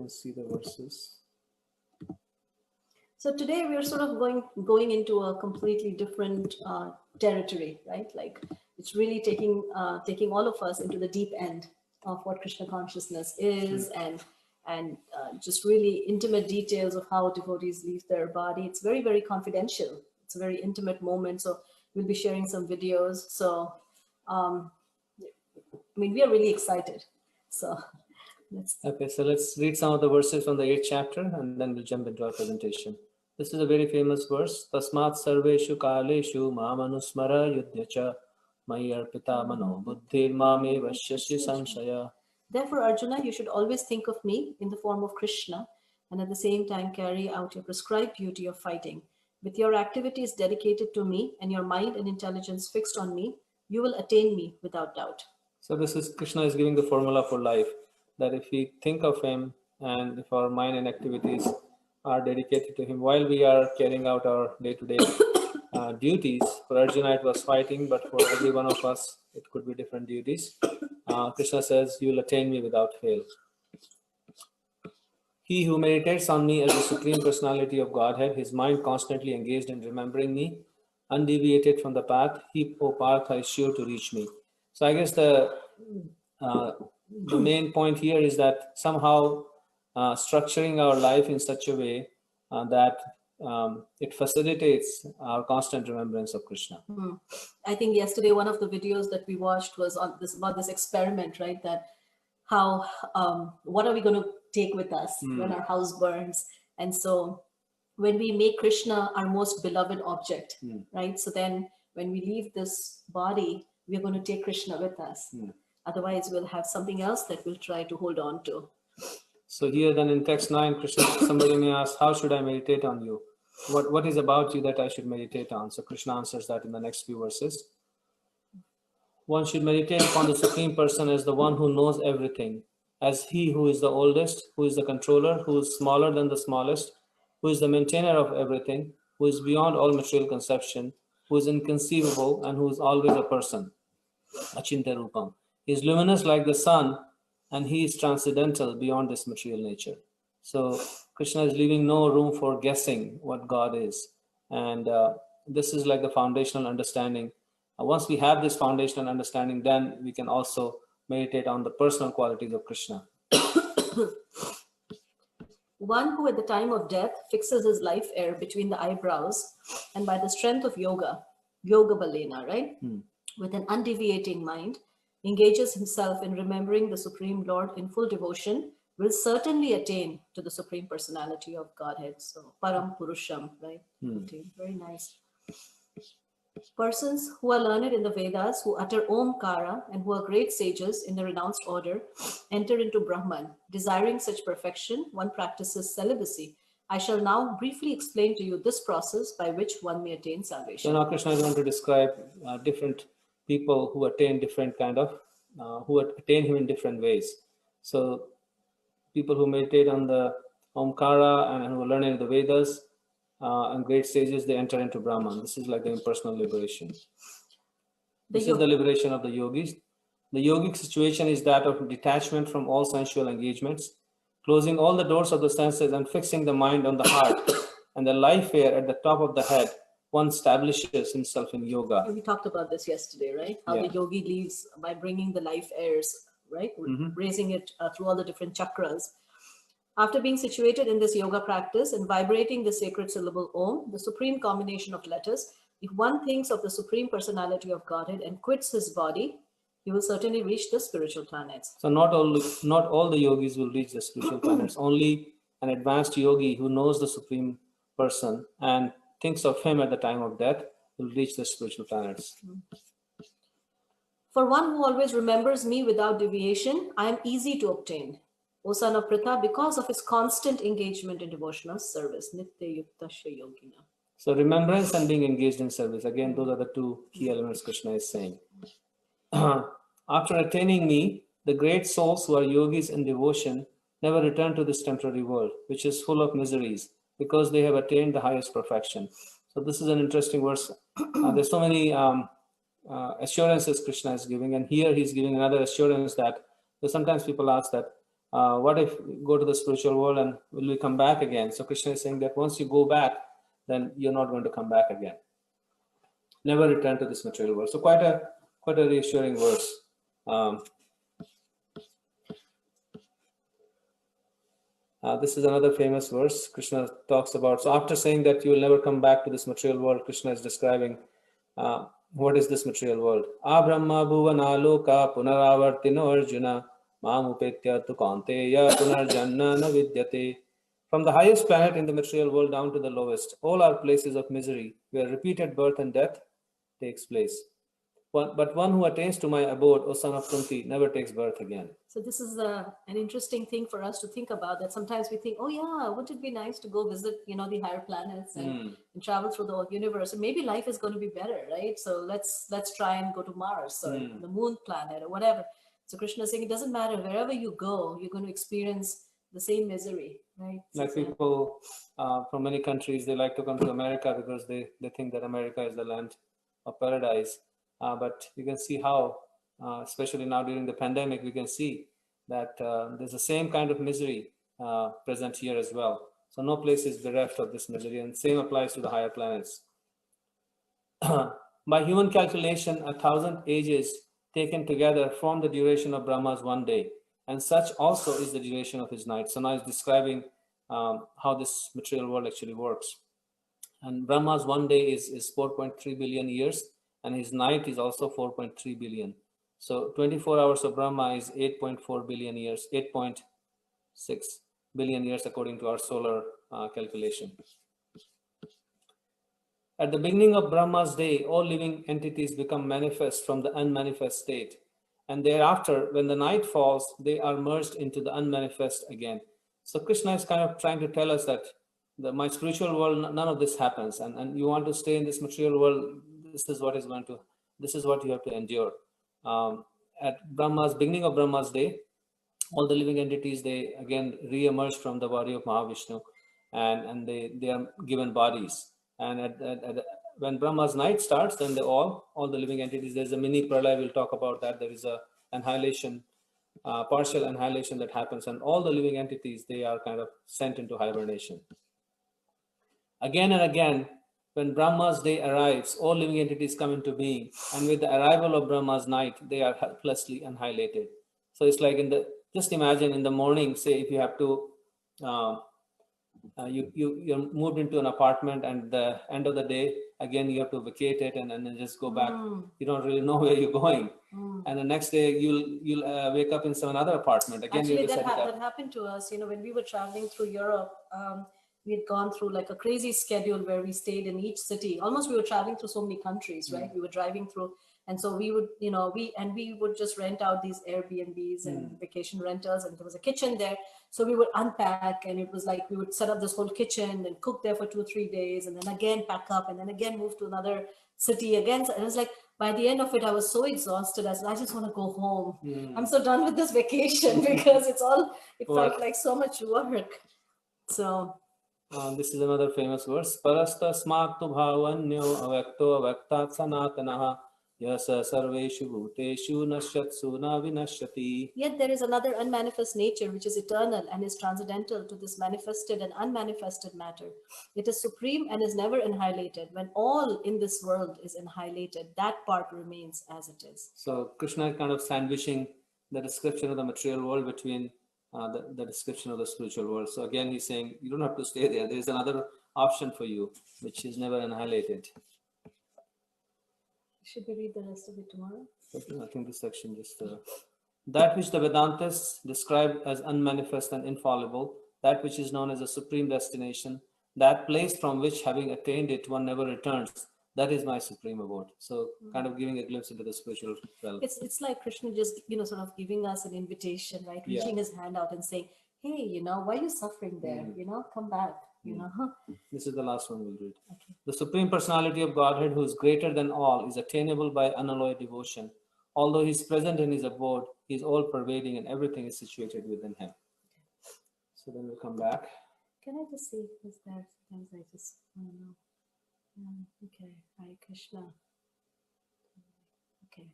can see the verses. So today we are sort of going into a completely different territory, right? Like it's really taking all of us into the deep end of what Krishna consciousness is, and just really intimate details of how devotees leave their body. It's very, very confidential. It's a very intimate moment. So we'll be sharing some videos. So, I mean, we are really excited. So let's read some of the verses from the 8th chapter, and then we'll jump into our presentation. This is a very famous verse. Tasmat sarveshu kaleshu mamanusmara yudhyacha mayarpita mano buddhir mame vashyasya samshaya. Therefore, Arjuna, you should always think of me in the form of Krishna, and at the same time carry out your prescribed duty of fighting. With your activities dedicated to me and your mind and intelligence fixed on me, you will attain me without doubt. So this is Krishna is giving the formula for life, that if we think of him and if our mind and activities are dedicated to him while we are carrying out our day-to-day duties. For Arjuna it was fighting, but for every one of us it could be different duties. Krishna says, you will attain me without fail. He who meditates on me as the Supreme Personality of Godhead, his mind constantly engaged in remembering me, undeviated from the path, he, O Partha, is sure to reach me. So I guess the main point here is that somehow structuring our life in such a way that it facilitates our constant remembrance of Krishna. I think yesterday one of the videos that we watched was on this about this experiment, right? That how what are we going to take with us when our house burns? And so when we make Krishna our most beloved object, right? So then when we leave this body, we're going to take Krishna with us. Otherwise, we'll have something else that we'll try to hold on to. So here then in text 9, Krishna, somebody may ask, how should I meditate on you? What is about you that I should meditate on? So Krishna answers that in the next few verses. One should meditate upon the Supreme Person as the one who knows everything, as he who is the oldest, who is the controller, who is smaller than the smallest, who is the maintainer of everything, who is beyond all material conception, who is inconceivable, and who is always a person. Achintya Rupam. He is luminous like the sun, and he is transcendental beyond this material nature. So Krishna is leaving no room for guessing what God is. And this is like the foundational understanding. Once we have this foundational understanding, then we can also meditate on the personal qualities of Krishna. One who at the time of death fixes his life air between the eyebrows, and by the strength of yoga balena, right? With an undeviating mind, engages himself in remembering the Supreme Lord in full devotion, will certainly attain to the Supreme Personality of Godhead. So, Param Purusham, right? Very nice. Persons who are learned in the Vedas, who utter Omkara, and who are great sages in the renounced order, enter into Brahman. Desiring such perfection, one practices celibacy. I shall now briefly explain to you this process by which one may attain salvation. So now Krishna is going to describe different people who attain different kind of, who attain him in different ways. So people who meditate on the Omkara and who learn in the Vedas and great sages, they enter into Brahman. This is like the impersonal liberation. This is the liberation of the yogis. The yogic situation is that of detachment from all sensual engagements, closing all the doors of the senses and fixing the mind on the heart and the life air at the top of the head. One establishes himself in yoga. We talked about this yesterday, right? How the yogi leaves by bringing the life airs, right? Raising it through all the different chakras. After being situated in this yoga practice and vibrating the sacred syllable Om, the supreme combination of letters, if one thinks of the Supreme Personality of Godhead and quits his body, he will certainly reach the spiritual planets. So not all the yogis will reach the spiritual planets. Only an advanced yogi who knows the Supreme Person and thinks of him at the time of death will reach the spiritual planets. For one who always remembers me without deviation, I am easy to obtain. O son of Pritha, because of his constant engagement in devotional service. Nitya Yuktasya Yogina. So remembrance and being engaged in service. Again, those are the two key elements Krishna is saying. After attaining me, the great souls who are yogis in devotion never return to this temporary world, which is full of miseries, because they have attained the highest perfection. So this is an interesting verse. There's so many assurances Krishna is giving, and here he's giving another assurance that sometimes people ask that what if we go to the spiritual world and will we come back again? So Krishna is saying that once you go back, then you're not going to come back again. Never return to this material world. So quite a reassuring verse. This is another famous verse. Krishna talks about, so after saying that you will never come back to this material world, Krishna is describing what is this material world. Abrahma bhuvana loka punaravartino arjuna mamupetya tu kaunteya punarjanna na vidyate. From the highest planet in the material world down to the lowest, all are places of misery where repeated birth and death takes place. But one who attains to my abode, O son of Kunti, never takes birth again. So this is an interesting thing for us to think about, that sometimes we think, oh yeah, wouldn't it be nice to go visit, the higher planets and travel through the universe, and maybe life is going to be better, right? So let's try and go to Mars or the moon planet or whatever. So Krishna is saying it doesn't matter, wherever you go, you're going to experience the same misery, right? Like people from many countries, they like to come to America because they think that America is the land of paradise. But you can see how, especially now during the pandemic, we can see that there's the same kind of misery present here as well. So no place is bereft of this misery, and same applies to the higher planets. By human calculation, 1,000 ages taken together form the duration of Brahma's one day, and such also is the duration of his night. So now he's describing how this material world actually works. And Brahma's one day is 4.3 billion years, and his night is also 4.3 billion. So 24 hours of Brahma is 8.4 billion years, 8.6 billion years according to our solar calculation. At the beginning of Brahma's day, all living entities become manifest from the unmanifest state. And thereafter, when the night falls, they are merged into the unmanifest again. So Krishna is kind of trying to tell us that my spiritual world, none of this happens. And you want to stay in this material world, this is what you have to endure. At beginning of Brahma's day, all the living entities, they again re-emerge from the body of Mahavishnu, and they are given bodies. And when Brahma's night starts, then all the living entities, there's a mini pralaya, we'll talk about that. There is a annihilation, partial annihilation that happens, and all the living entities, they are kind of sent into hibernation. Again and again, when Brahma's day arrives, all living entities come into being, and with the arrival of Brahma's night, they are helplessly annihilated. So it's like just imagine in the morning, say if you have to, you're moved into an apartment, and the end of the day, again you have to vacate it and then just go back. You don't really know where you're going. And the next day you'll wake up in some other apartment. Again, actually, that happened to us, when we were traveling through Europe. We had gone through like a crazy schedule where we stayed in each city. Almost we were traveling through so many countries, right? We were driving through. And so we would, we would just rent out these Airbnbs and vacation rentals, and there was a kitchen there. So we would unpack, and it was like we would set up this whole kitchen and cook there for 2 or 3 days, and then again pack up, and then again move to another city again. So it was like, by the end of it, I was so exhausted. I said, I just want to go home. I'm so done with this vacation because it felt like so much work. So this is another famous verse. Parastasmat bhavanyo avakto avaktat sanatanaha yasa sarveshu bhuteshu nashyatsu na vinashyati. Yet there is another unmanifest nature which is eternal and is transcendental to this manifested and unmanifested matter. It is supreme and is never annihilated. When all in this world is annihilated, that part remains as it is. So Krishna is kind of sandwiching the description of the material world between the description of the spiritual world. So again, he's saying you don't have to stay there. There is another option for you, which is never annihilated. Should we read the rest of it tomorrow? I think this section just that which the Vedantas describe as unmanifest and infallible, that which is known as a supreme destination, that place from which, having attained it, one never returns. That is my supreme abode. So kind of giving a glimpse into the spiritual realm. It's like Krishna just, sort of giving us an invitation, right? Reaching his hand out and saying, hey, why are you suffering there? Come back, This is the last one we'll read. Okay. The Supreme Personality of Godhead, who is greater than all, is attainable by unalloyed devotion. Although he is present in his abode, he is all-pervading and everything is situated within him. So then we'll come back. Can I just see, is there sometimes I just want to know. Okay, Hare Krishna. Okay.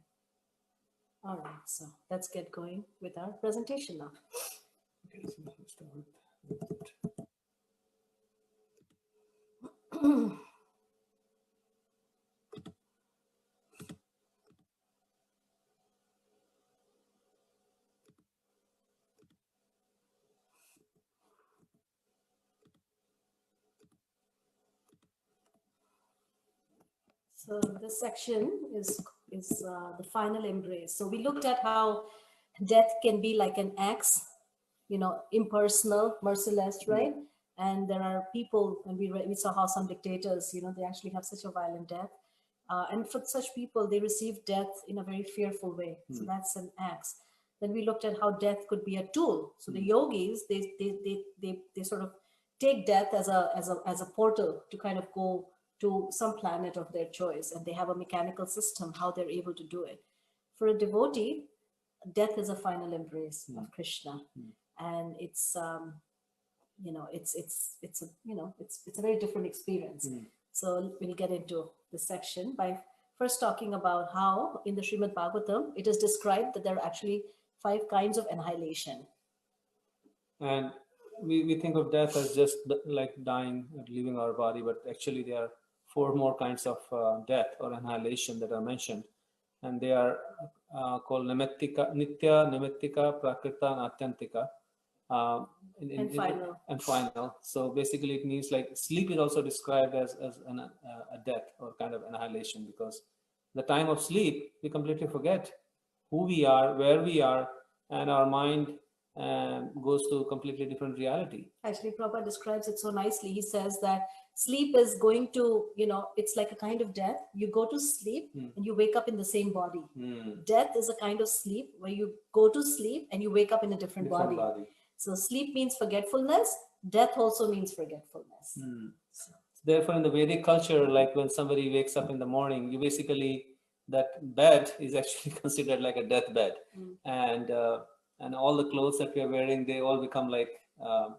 All right, so let's get going with our presentation now. Okay, so let's start with it. So this section is the final embrace. So we looked at how death can be like an axe, impersonal, merciless, right? And there are people, and we saw how some dictators, they actually have such a violent death. And for such people, they receive death in a very fearful way. So that's an axe. Then we looked at how death could be a tool. So the yogis, they sort of take death as a portal to kind of go to some planet of their choice, and they have a mechanical system how they're able to do it. For a devotee, death is a final embrace of Krishna, and it's it's a very different experience. So we'll get into the section by first talking about how in the Srimad Bhagavatam it is described that there are actually 5 kinds of annihilation. And we think of death as just like dying and leaving our body, but actually there are 4 more kinds of death or annihilation that are mentioned, and they are called Nimittika, Nitya, Nimittika, Prakrita, and Atyantika. And final. And final. So basically it means like sleep is also described as a death or kind of annihilation, because the time of sleep we completely forget who we are, where we are, and our mind goes to a completely different reality. Actually, Prabhupada describes it so nicely. He says that sleep is going to, it's like a kind of death. You go to sleep and you wake up in the same body. Death is a kind of sleep where you go to sleep and you wake up in a different body. So sleep means forgetfulness. Death also means forgetfulness. So, therefore, in the Vedic culture, like when somebody wakes up in the morning, you basically, that bed is actually considered like a deathbed. And all the clothes that we are wearing, they all become like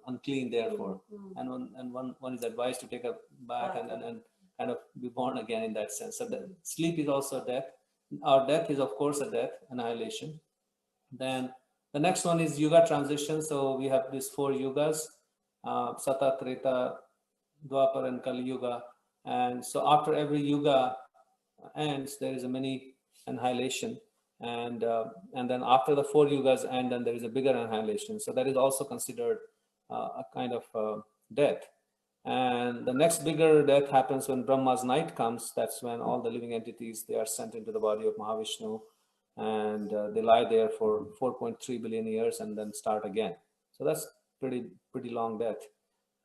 unclean therefore. And one is advised to take a bath and kind of be born again in that sense. So the sleep is also death. Our death is of course a death, annihilation. Then the next one is yuga transition. So we have these 4 yugas, Sata, Treta, Dwapar, and Kali Yuga. And so after every yuga ends, there is a mini annihilation. And then after the 4 yugas end, then there is a bigger annihilation. So that is also considered a kind of death. And the next bigger death happens when Brahma's night comes. That's when all the living entities, they are sent into the body of Mahavishnu, and they lie there for 4.3 billion years and then start again. So that's pretty long death.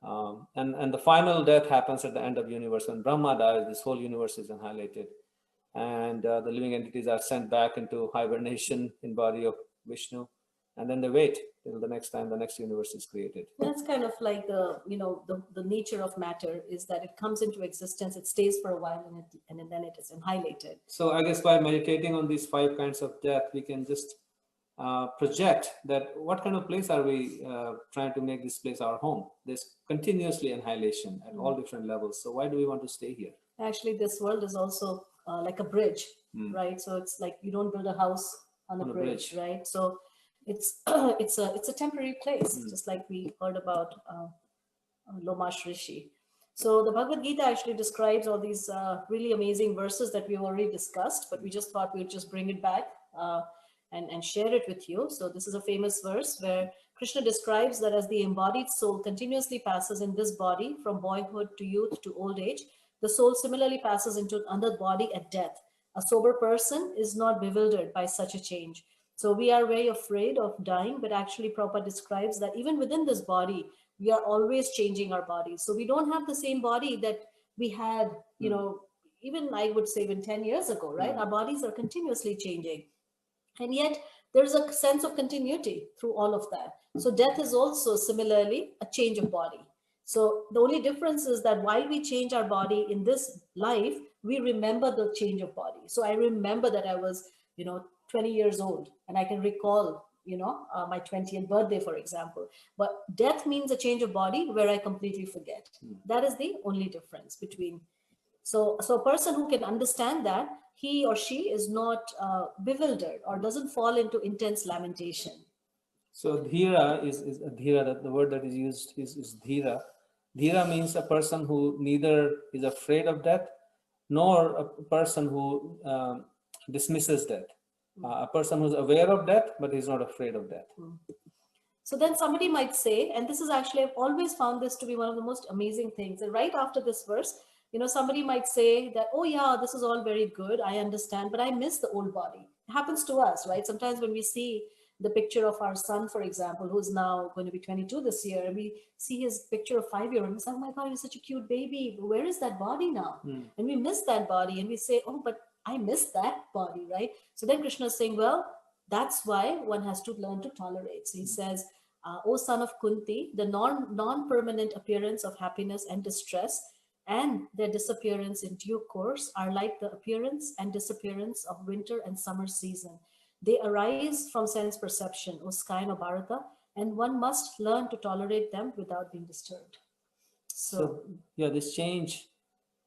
And the final death happens at the end of universe. When Brahma dies, this whole universe is annihilated, and the living entities are sent back into hibernation in body of Vishnu, and then they wait till the next time the next universe is created. That's kind of like the nature of matter is that it comes into existence, it stays for a while, and then it is annihilated. So I guess by meditating on these 5 kinds of death, we can just project that what kind of place are we trying to make this place our home. There's continuously annihilation at all different levels. So why do we want to stay here? Actually, this world is also like a bridge, right? So it's like you don't build a house on a bridge, right? So it's it's a temporary place, just like we heard about Lomash Rishi. So the Bhagavad-Gita actually describes all these really amazing verses that we've already discussed, but we just thought we'd just bring it back and share it with you. So this is a famous verse where Krishna describes that as the embodied soul continuously passes in this body from boyhood to youth to old age, the soul similarly passes into another body at death. A sober person is not bewildered by such a change. So we are very afraid of dying, but actually Prabhupada describes that even within this body, we are always changing our bodies. So we don't have the same body that we had, even I would say even 10 years ago, right? Our bodies are continuously changing. And yet there's a sense of continuity through all of that. So death is also similarly a change of body. So the only difference is that while we change our body in this life, we remember the change of body. So I remember that I was, 20 years old, and I can recall, my 20th birthday, for example. But death means a change of body where I completely forget. That is the only difference between. So a person who can understand that, he or she is not bewildered or doesn't fall into intense lamentation. So dhira is dhira, that the word that is used is dhira. Dhira means a person who neither is afraid of death nor a person who dismisses death. A person who's aware of death but is not afraid of death. So then somebody might say, and this is actually, I've always found this to be one of the most amazing things, that right after this verse, somebody might say that, oh yeah, this is all very good, I understand, but I miss the old body. It happens to us, right? Sometimes when we see the picture of our son, for example, who's now going to be 22 this year, and we see his picture of 5-year-old, and we say, oh my God, he's such a cute baby. Where is that body now? And we miss that body, and we say, oh, but I miss that body, right? So then Krishna is saying, well, that's why one has to learn to tolerate. So he says, O son of Kunti, the non-permanent appearance of happiness and distress and their disappearance in due course are like the appearance and disappearance of winter and summer season. They arise from sense perception, O sky of Bharata, and one must learn to tolerate them without being disturbed. So yeah, this change,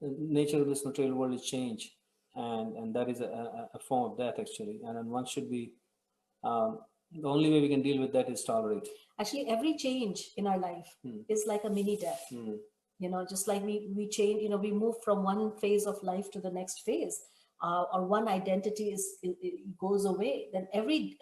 the nature of this material world is change, and that is a form of death actually, and then one should be, the only way we can deal with that is tolerate. Actually, every change in our life is like a mini death. Just like we change, we move from one phase of life to the next phase, or one identity it goes away. Then every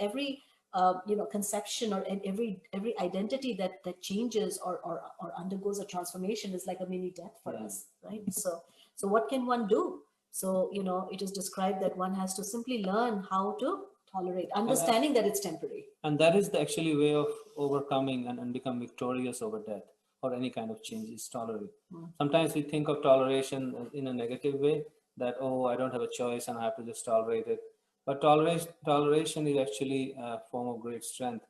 conception or every identity that changes or undergoes a transformation is like a mini death for us, right? So what can one do? So it is described that one has to simply learn how to tolerate, understanding that it's temporary. And that is the actually way of overcoming and become victorious over death or any kind of change, is tolerate. Sometimes we think of toleration in a negative way, that, oh, I don't have a choice and I have to just tolerate it. But toleration is actually a form of great strength,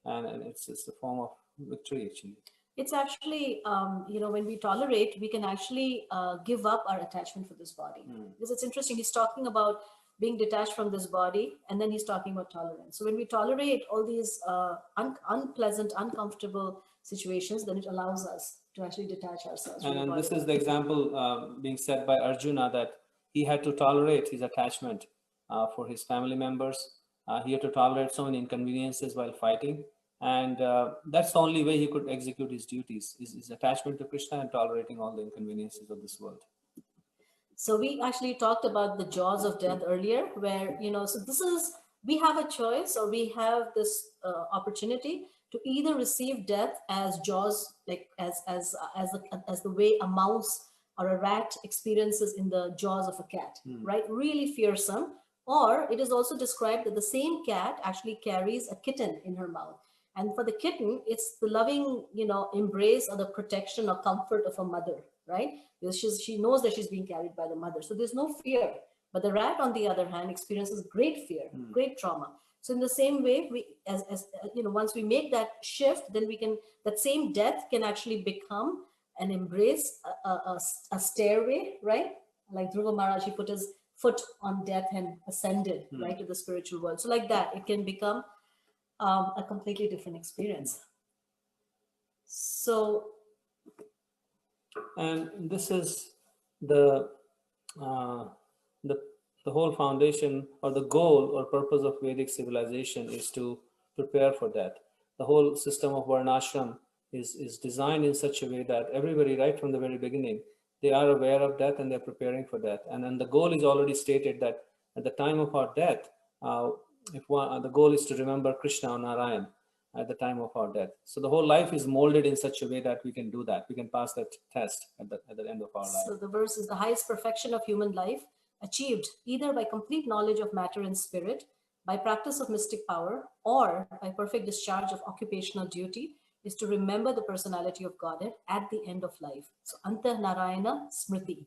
and it's a form of victory actually. It's actually, when we tolerate, we can actually give up our attachment for this body. Because it's interesting, he's talking about being detached from this body, and then he's talking about tolerance. So when we tolerate all these unpleasant, uncomfortable situations, then it allows us to actually detach ourselves from the body. This is the example being said by Arjuna, that he had to tolerate his attachment for his family members. He had to tolerate so many inconveniences while fighting. And that's the only way he could execute his duties, is his attachment to Krishna and tolerating all the inconveniences of this world. So we actually talked about the jaws of death earlier, where, so this is, we have a choice, or we have this opportunity to either receive death as jaws, like as the way a mouse or a rat experiences in the jaws of a cat, right? Really fearsome. Or it is also described that the same cat actually carries a kitten in her mouth. And for the kitten, it's the loving, embrace or the protection or comfort of a mother, right? Because she knows that she's being carried by the mother. So there's no fear. But the rat, on the other hand, experiences great fear, great trauma. So in the same way, once we make that shift, then that same death can actually become an embrace, a stairway, right? Like Dhruva Maharaj, he put his foot on death and ascended, right, to the spiritual world. So like that, it can become a completely different experience. So, and this is the whole foundation, or the goal or purpose of Vedic civilization, is to prepare for that. The whole system of varnashram is designed in such a way that everybody, right from the very beginning, they are aware of death and they're preparing for death. And then the goal is already stated, that at the time of our death, the goal is to remember Krishna or Narayan at the time of our death. So the whole life is molded in such a way that we can do that. We can pass that test at the end of our life. So the verse is, the highest perfection of human life, achieved either by complete knowledge of matter and spirit, by practice of mystic power, or by perfect discharge of occupational duty, is to remember the personality of Godhead at the end of life. So Anta Narayana Smriti.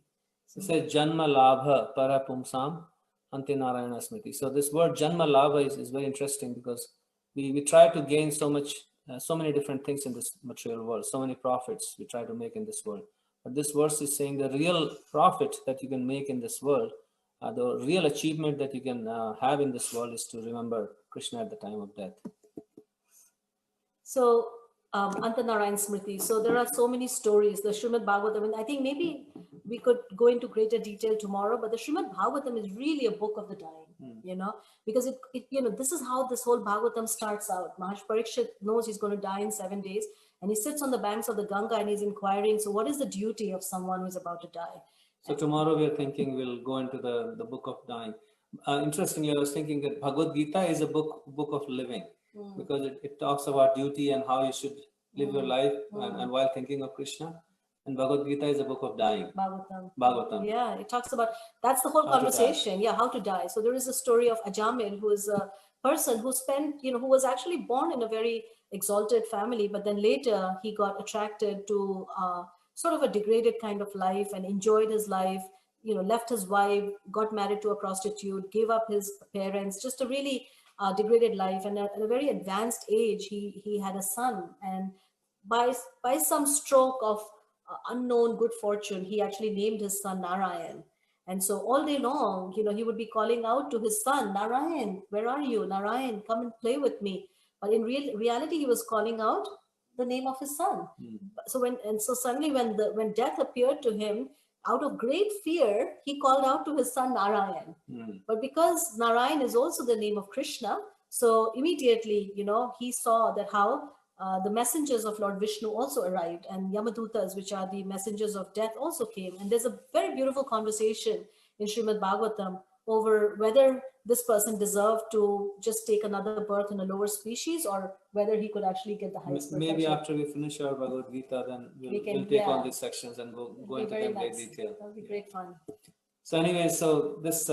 It says Janma Labha Para Pumsam Ante Narayana Smriti. So this word Janma Labha is very interesting, because we try to gain so many different things in this material world, so many profits we try to make in this world. But this verse is saying the real profit that you can make in this world, the real achievement that you can have in this world, is to remember Krishna at the time of death. So Anta Narayana Smriti. So there are so many stories. The Srimad Bhagavatam, I think maybe we could go into greater detail tomorrow, but the Srimad Bhagavatam is really a book of the dying. because this is how this whole Bhagavatam starts out. Maharaj Parikshit knows he's going to die in 7 days, and he sits on the banks of the Ganga and he's inquiring, so what is the duty of someone who's about to die? So tomorrow we are thinking we'll go into the book of dying. Interestingly, I was thinking that Bhagavad-Gita is a book of living, because it talks about duty and how you should live your life and while thinking of Krishna. And Bhagavad-Gita is a book of dying. Bhagavatam. Yeah, it talks about, that's the whole conversation. Yeah, how to die. So there is a story of Ajamil, who is a person who spent, who was actually born in a very exalted family, but then later he got attracted to sort of a degraded kind of life and enjoyed his life, left his wife, got married to a prostitute, gave up his parents, just a really degraded life. And at a very advanced age, he had a son. And by some stroke of unknown good fortune, he actually named his son Narayan. And so all day long, he would be calling out to his son, Narayan, where are you? Narayan, come and play with me. But in reality, he was calling out the name of his son. So suddenly when death appeared to him, out of great fear, he called out to his son Narayan. But because Narayan is also the name of Krishna, so immediately, he saw that how the messengers of Lord Vishnu also arrived, and Yamadutas, which are the messengers of death, also came. And there's a very beautiful conversation in Srimad Bhagavatam over whether this person deserved to just take another birth in a lower species, or whether he could actually get the highest perfection. Maybe after we finish our Bhagavad Gita, then we'll take on these sections and go into them in great detail. That'll be great fun. So anyway, so this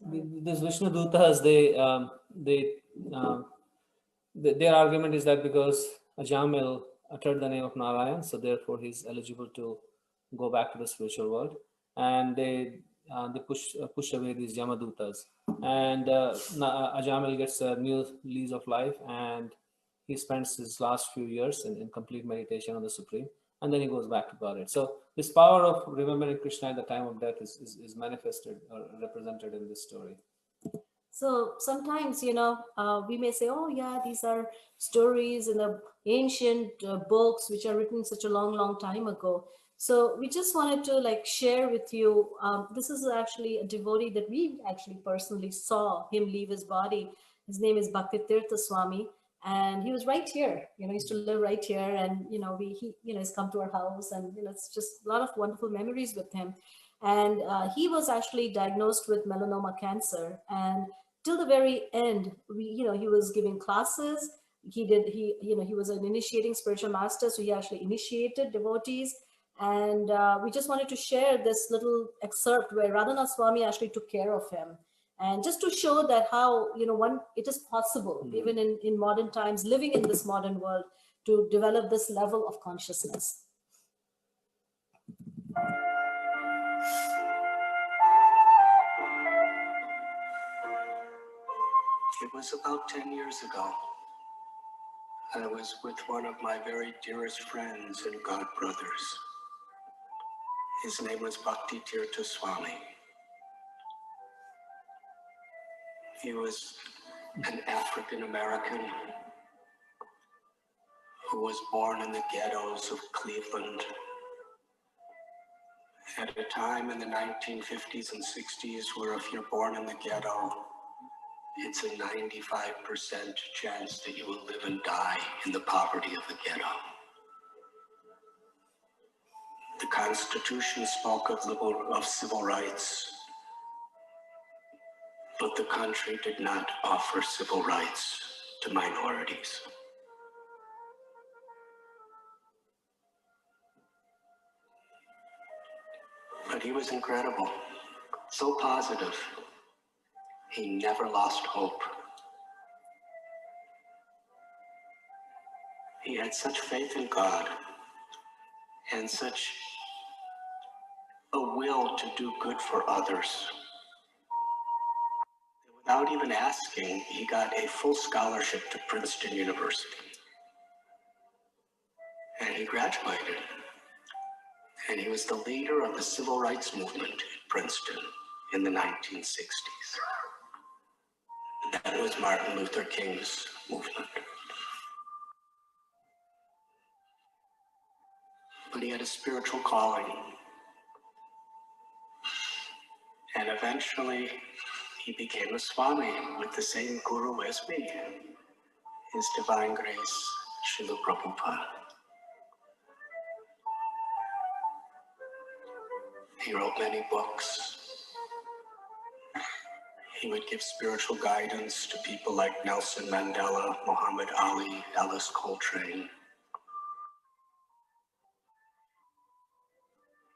Vishnu Dutas, their argument is that because Ajamil uttered the name of Narayan, so therefore he's eligible to go back to the spiritual world, and they push away these Yamadutas, and Ajamil gets a new lease of life, and he spends his last few years in complete meditation on the Supreme, and then he goes back to Godhead. So this power of remembering Krishna at the time of death is manifested or represented in this story. So sometimes, we may say, oh yeah, these are stories in the ancient books which are written such a long, long time ago. So we just wanted to share with you, this is actually a devotee that we actually personally saw him leave his body. His name is Bhakti Tirtha Swami, and he was right here. He used to live right here, and he's come to our house, and it's just a lot of wonderful memories with him. And he was actually diagnosed with melanoma cancer, and till the very end, he was giving classes. He was an initiating spiritual master, so he actually initiated devotees. And we just wanted to share this little excerpt where Radhanath Swami actually took care of him, and just to show that how it is possible, even in modern times, living in this modern world, to develop this level of consciousness. It was about 10 years ago. I was with one of my very dearest friends and god brothers. His name was Bhakti Tirtha Swami. He was an African American who was born in the ghettos of Cleveland at a time in the 1950s and 60s where if you're born in the ghetto, it's a 95% chance that you will live and die in the poverty of the ghetto. The Constitution spoke of civil rights, but the country did not offer civil rights to minorities. But he was incredible, so positive. He never lost hope. He had such faith in God and such a will to do good for others. Without even asking, he got a full scholarship to Princeton University. And he graduated. And he was the leader of the civil rights movement at Princeton in the 1960s. That was Martin Luther King's movement. But he had a spiritual calling and a eventually he became a Swami with the same guru as me, His Divine Grace, Srila Prabhupada. He wrote many books. He would give spiritual guidance to people like Nelson Mandela, Muhammad Ali, Alice Coltrane.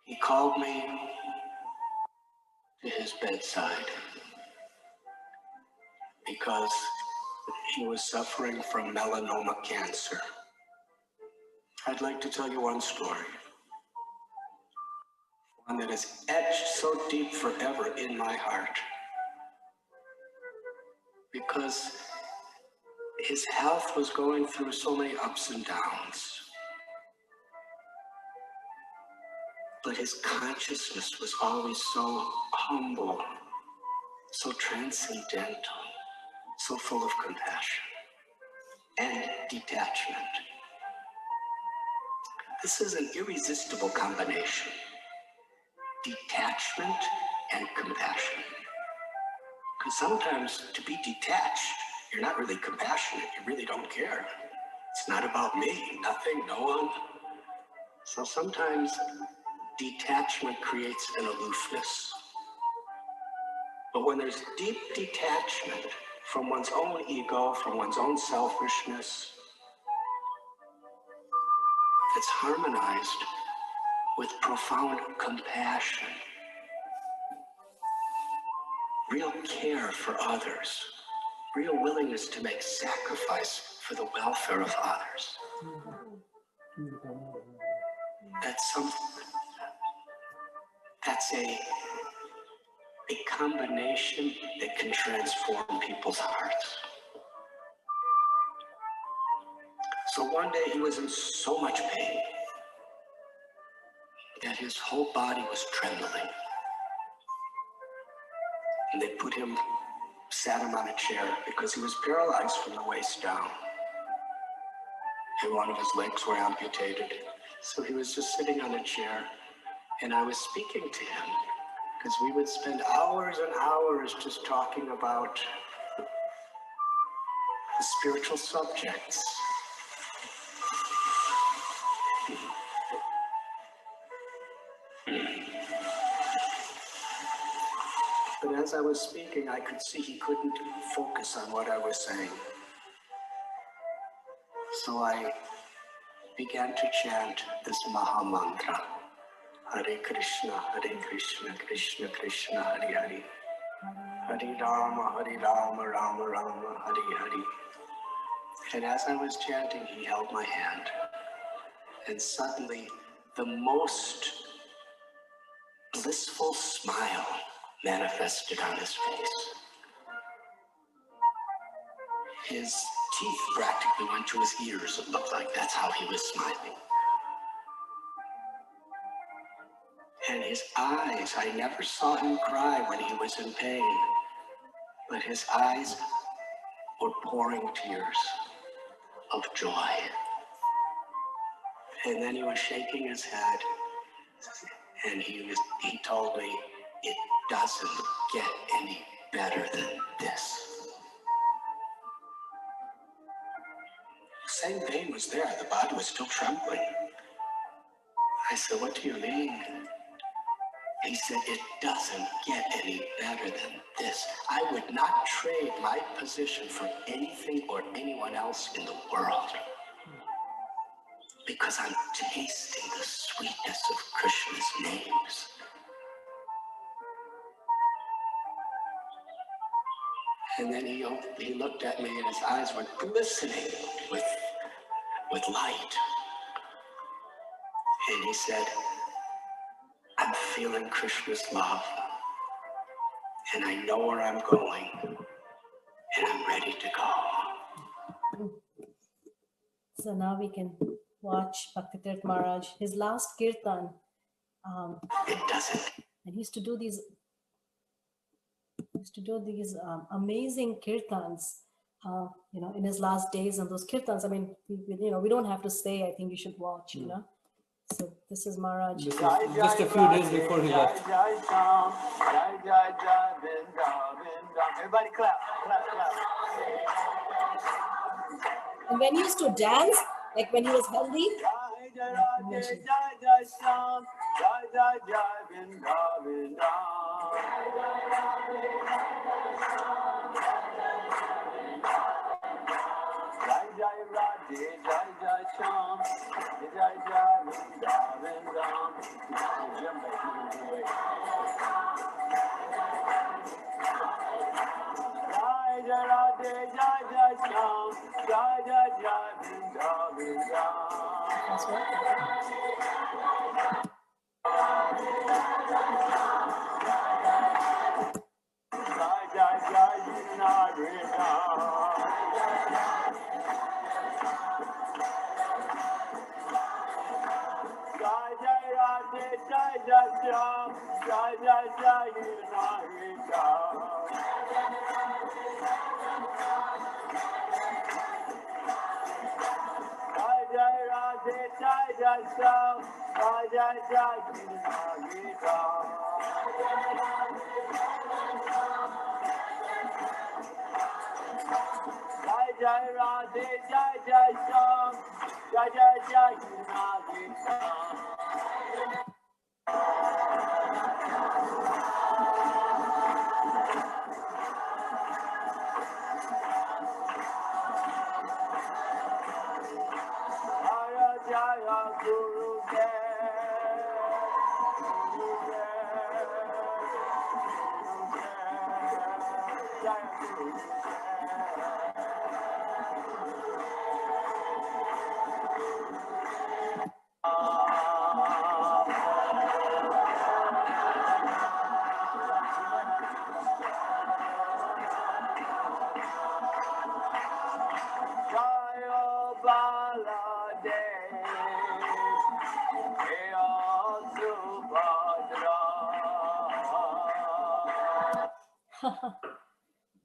He called me to his bedside because he was suffering from melanoma cancer. I'd like to tell you one story, one that is etched so deep forever in my heart, because his health was going through so many ups and downs, but his consciousness was always so humble, so transcendental, so full of compassion and detachment. This is an irresistible combination: detachment and compassion. Because sometimes to be detached, you're not really compassionate, you really don't care. It's not about me, nothing, no one. So sometimes detachment creates an aloofness. But when there's deep detachment from one's own ego, from one's own selfishness, it's harmonized with profound compassion, real care for others, real willingness to make sacrifice for the welfare of others. That's a combination that can transform people's hearts. So one day he was in so much pain that his whole body was trembling. And they sat him on a chair because he was paralyzed from the waist down. And one of his legs were amputated. So he was just sitting on a chair, and I was speaking to him because we would spend hours and hours just talking about the spiritual subjects. But as I was speaking, I could see he couldn't focus on what I was saying. So I began to chant this Maha Mantra: Hare Krishna, Krishna Krishna, Hare Hare. Hare Rama, Rama Rama, Hare Hare. And as I was chanting, he held my hand. And suddenly, the most blissful smile manifested on his face. His teeth practically went to his ears, it looked like. That's how he was smiling. And his eyes, I never saw him cry when he was in pain, but his eyes were pouring tears of joy. And then he was shaking his head, and he told me, it doesn't get any better than this. The same pain was there, the body was still trembling. I said, what do you mean? He said, it doesn't get any better than this. I would not trade my position for anything or anyone else in the world, because I'm tasting the sweetness of Krishna's names. And then he looked at me, and his eyes were glistening with light. And he said, I'm feeling Krishna's love, and I know where I'm going, and I'm ready to go. So now we can watch Bhakti Tirtha Maharaj, his last Kirtan. It doesn't. And he used to do these amazing Kirtans, in his last days. And those Kirtans, I mean, we don't have to say, I think you should watch, So this is Maharaj. This is just a few days before he left. Everybody clap, clap, clap. And when he used to dance, like when he was healthy, that's what.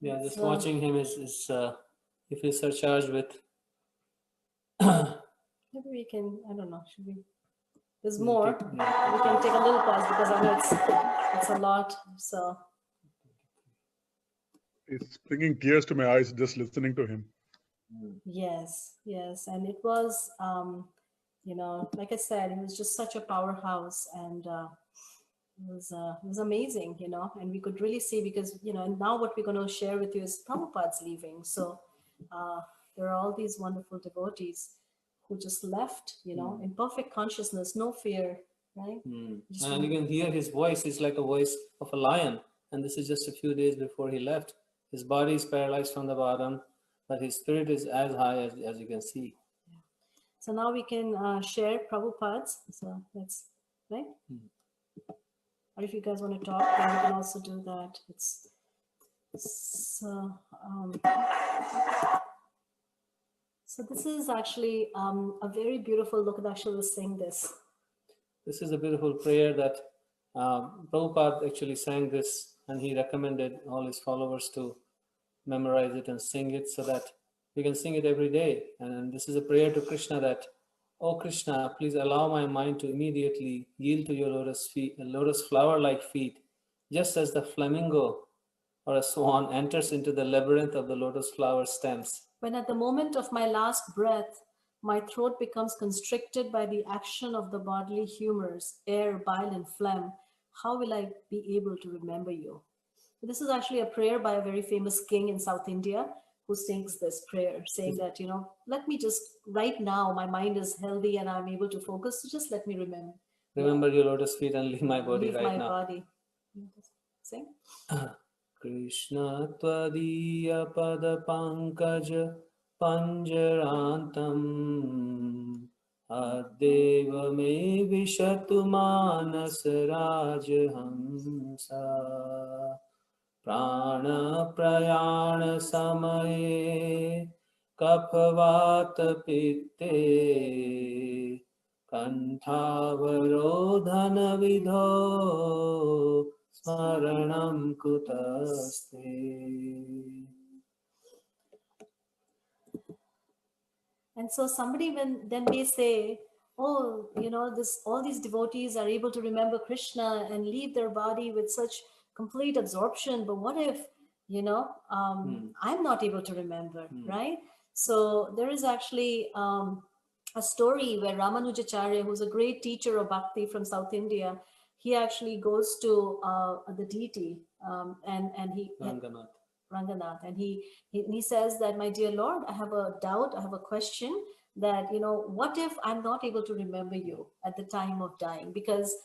Yeah, just So- watching him is if he's surcharged with. Maybe we can, I don't know, should we? There's more. Yeah. We can take a little pause because I know it's a lot. So It's bringing tears to my eyes just listening to him. yes, yes. And it was, you know, like I said, it was just such a powerhouse, and it was amazing, you know, and we could really see because, you know, and now what we're going to share with you is Prabhupada's leaving. So there are all these wonderful devotees who just left, you know, in perfect consciousness, no fear, right? Just And you can hear his voice is like a voice of a lion. And this is just a few days before he left. His body is paralyzed from the bottom, but his spirit is as high as you can see. So now we can share Prabhupada's. So that's right. Or if you guys want to talk, then we can also do that. It's so. So this is actually a very beautiful. Look, Daksha was saying this. This is a beautiful prayer that Prabhupada actually sang this, and he recommended all his followers to memorize it and sing it so that we can sing it every day. And this is a prayer to Krishna that, "Oh Krishna, please allow my mind to immediately yield to your lotus flower-like feet, just as the flamingo or a swan enters into the labyrinth of the lotus flower stems. When at the moment of my last breath, my throat becomes constricted by the action of the bodily humors, air, bile, and phlegm, how will I be able to remember you?" This is actually a prayer by a very famous king in South India who sings this prayer, saying that, you know, let me just, right now, my mind is healthy and I'm able to focus, so just let me remember. Remember your lotus feet and leave my body Leave right my now. body. Sing. Krishna tvadiya pada pankaj panjarantam adeva me vishatu manas rajhamsa prana prayana samaye kaphavata pitte kantavarodhana vidho smaranam kutaste. And so somebody then may say, oh, all these devotees are able to remember Krishna and leave their body with such complete absorption. But what if, I'm not able to remember, right? So there is actually a story where Ramanujacharya, who's a great teacher of bhakti from South India, he actually goes to the deity and he Ranganath, and he says that, my dear Lord, I have a doubt, I have a question, that what if I'm not able to remember you at the time of dying, because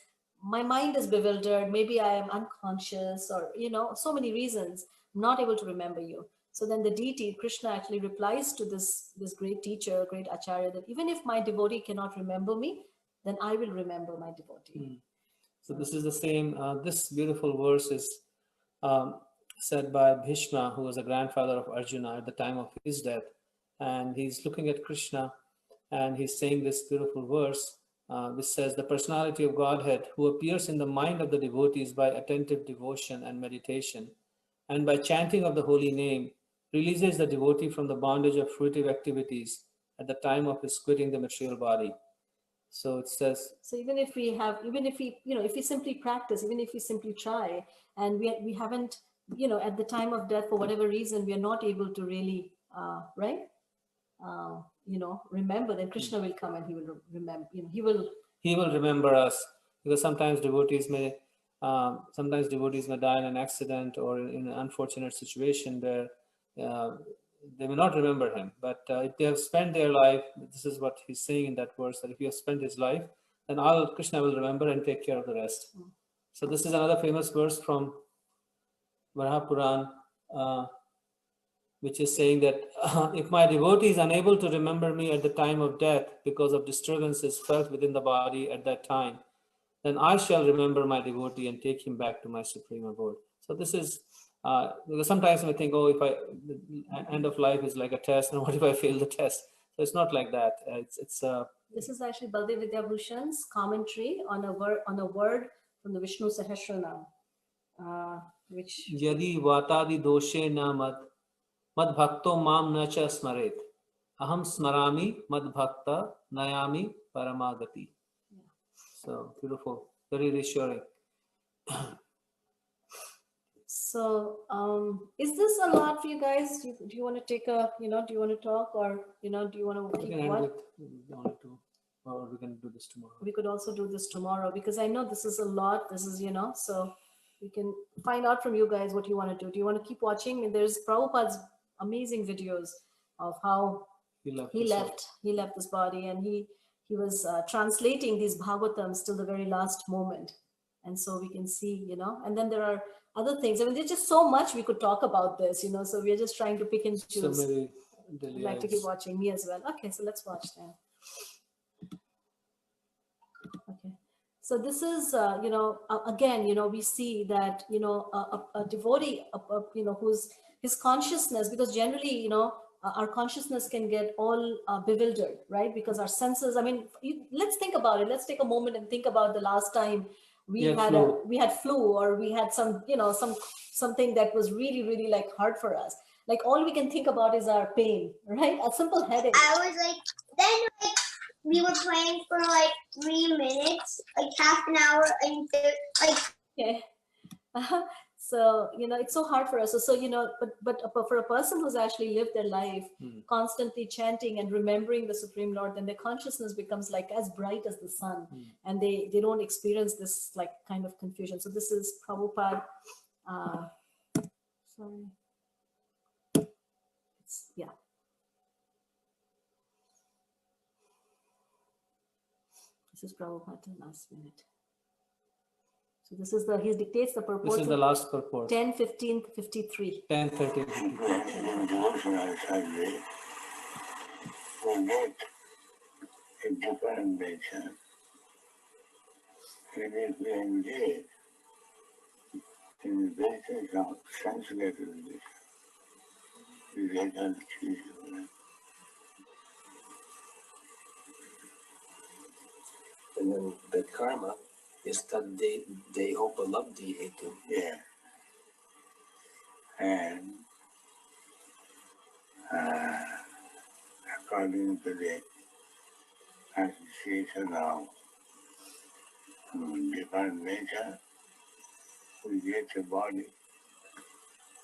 my mind is bewildered, maybe I am unconscious, or so many reasons, I'm not able to remember you. So then the deity Krishna actually replies to this great teacher, great acharya, that even if my devotee cannot remember me, then I will remember my devotee. So this is the same, this beautiful verse is said by Bhishma, who was the grandfather of Arjuna at the time of his death. And he's looking at Krishna and he's saying this beautiful verse, which says, the personality of Godhead, who appears in the mind of the devotees by attentive devotion and meditation, and by chanting of the holy name, releases the devotee from the bondage of fruitive activities at the time of his quitting the material body. So it says, so even if we if we simply practice, even if we simply try, and we haven't, at the time of death, for whatever reason, we are not able to really, remember, then Krishna will come and he will remember, he will remember us, because sometimes devotees may die in an accident or in an unfortunate situation where they may not remember him. But if they have spent their life, this is what he's saying in that verse, that if you have spent his life, then Krishna will remember and take care of the rest. So this is another famous verse from Varaha Puran, which is saying that if my devotee is unable to remember me at the time of death because of disturbances felt within the body at that time, then I shall remember my devotee and take him back to my supreme abode. So this is, because sometimes we think, oh, the end of life is like a test, and what if I fail the test? So it's not like that. This is actually Baldev Vidyabhushan's commentary on a word from the Vishnu Sahasranam, which Yadi vatadi doshe na mad bhakto mam na cha smaret aham smarami mad bhakta nayami paramagati. So beautiful, very reassuring. So is this a lot for you guys? Do you want to take a, do you want to talk, or do you want to keep what? Or we can do this tomorrow. We could also do this tomorrow, because I know this is a lot. This is, so we can find out from you guys what you want to do. Do you want to keep watching? There's Prabhupada's amazing videos of how he left this body, and he was translating these Bhagavatams till the very last moment. And so we can see, and then there are other things. I mean, there's just so much we could talk about this, so we're just trying to pick and choose. So maybe I'd like to keep watching, me as well. Okay, so let's watch then. Okay, so this is, again, we see that, a devotee, who's his consciousness, because generally, our consciousness can get all bewildered, right? Because our senses, I mean, let's think about it. Let's take a moment and think about the last time we had flu, or we had some, something that was really, really like hard for us. Like all we can think about is our pain, right? A simple headache. I was like, then we were playing for like 3 minutes, like half an hour, and like. Okay. So, it's so hard for us. So, but for a person who's actually lived their life constantly chanting and remembering the Supreme Lord, then their consciousness becomes like as bright as the sun, and they don't experience this like kind of confusion. So this is Prabhupada. Sorry. Yeah. This is Prabhupada last minute. So this is he dictates the purport. This is the last purport. 10:15:53. 10:13. And then the karma is that they hope a love hetu. Yeah. And according to the association of different nature, we get a body.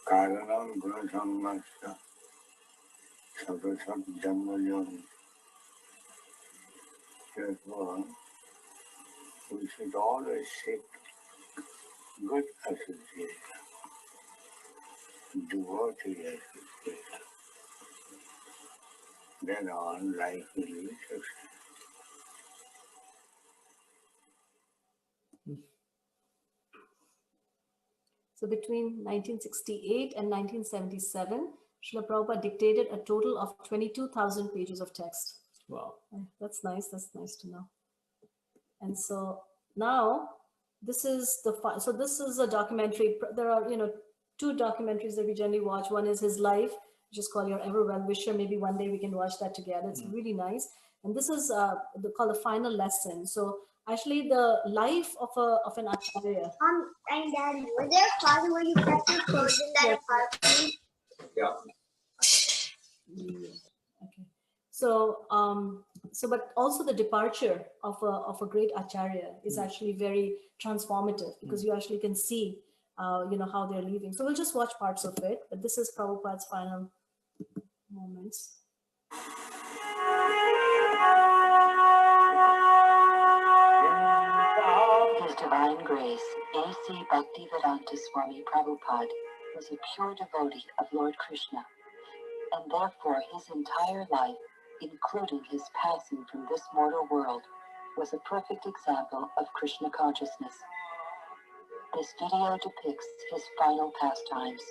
Karanam Gunasammasya Sadasat Janmayam. Therefore, we should always seek good association, devotee association. Then on life will be successful. So between 1968 and 1977, Srila Prabhupada dictated a total of 22,000 pages of text. Wow. That's nice. That's nice to know. And so now this is this is a documentary. There are, two documentaries that we generally watch. One is his life, which is called Your Ever Well Wisher. Maybe one day we can watch that together. It's really nice. And this is called The Final Lesson. So actually the life of an acharya. And Daddy, was there a closet where you kept your clothes in that apartment? Yeah. Okay. So, but also the departure of a great acharya is actually very transformative, because you actually can see, how they're leaving. So we'll just watch parts of it. But this is Prabhupada's final moments. His Divine Grace, A.C. Bhakti-Vedanta Swami Prabhupada, was a pure devotee of Lord Krishna, and therefore his entire life, including his passing from this mortal world, was a perfect example of Krishna consciousness. This video depicts his final pastimes.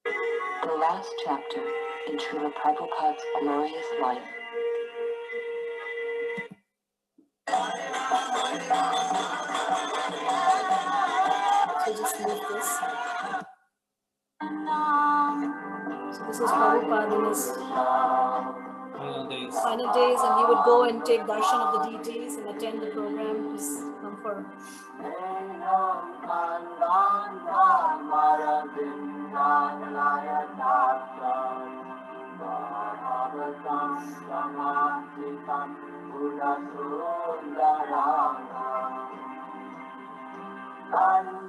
The last chapter in Srila Prabhupada's glorious life. So just leave this. So this is Prabhupada in his final days, and he would go and take darshan of the deities and attend the program. Just come for.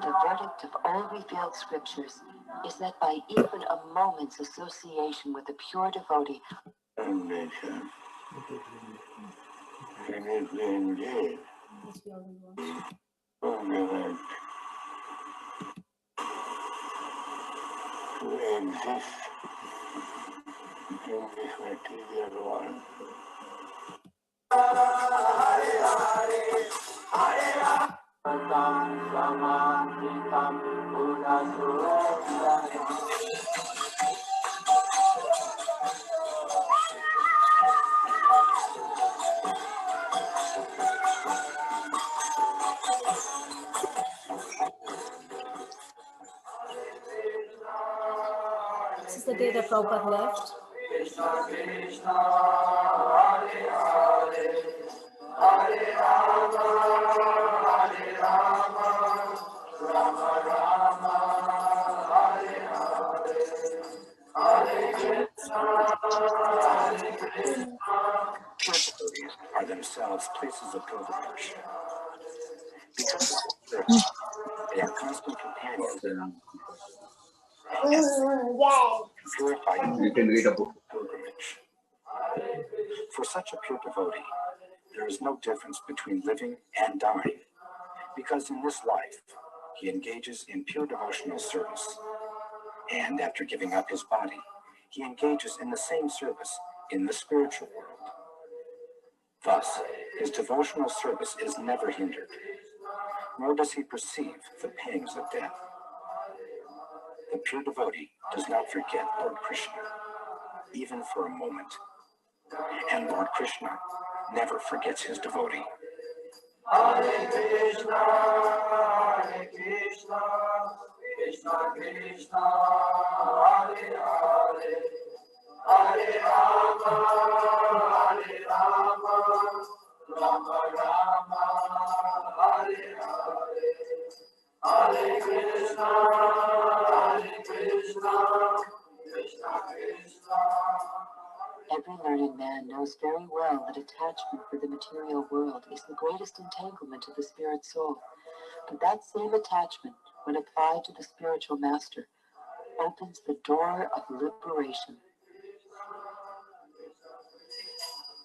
The verdict of all revealed scriptures is that by even a moment's association with a pure devotee, This we already watched. To exist in this material world. This is the day that Prabhupada left. Devotees are themselves places of pilgrimage. Because they are constant companions purified pilgrimage. For such a pure devotee, there is no difference between living and dying, because in this life he engages in pure devotional service, and after giving up his body, he engages in the same service in the spiritual world. Thus, his devotional service is never hindered, nor does he perceive the pangs of death. The pure devotee does not forget Lord Krishna, even for a moment, and Lord Krishna never forgets his devotee. Hare Krishna, Hare Krishna, Krishna Krishna, Hare Hare, Hare Rama, Hare Rama, Rama Rama, Hare Hare, Hare Krishna, Hare Krishna, Krishna Krishna. every learned man knows knows very well that attachment for the material world is the greatest entanglement of the spirit soul. But that same attachment, when applied to the spiritual master, opens the door of liberation.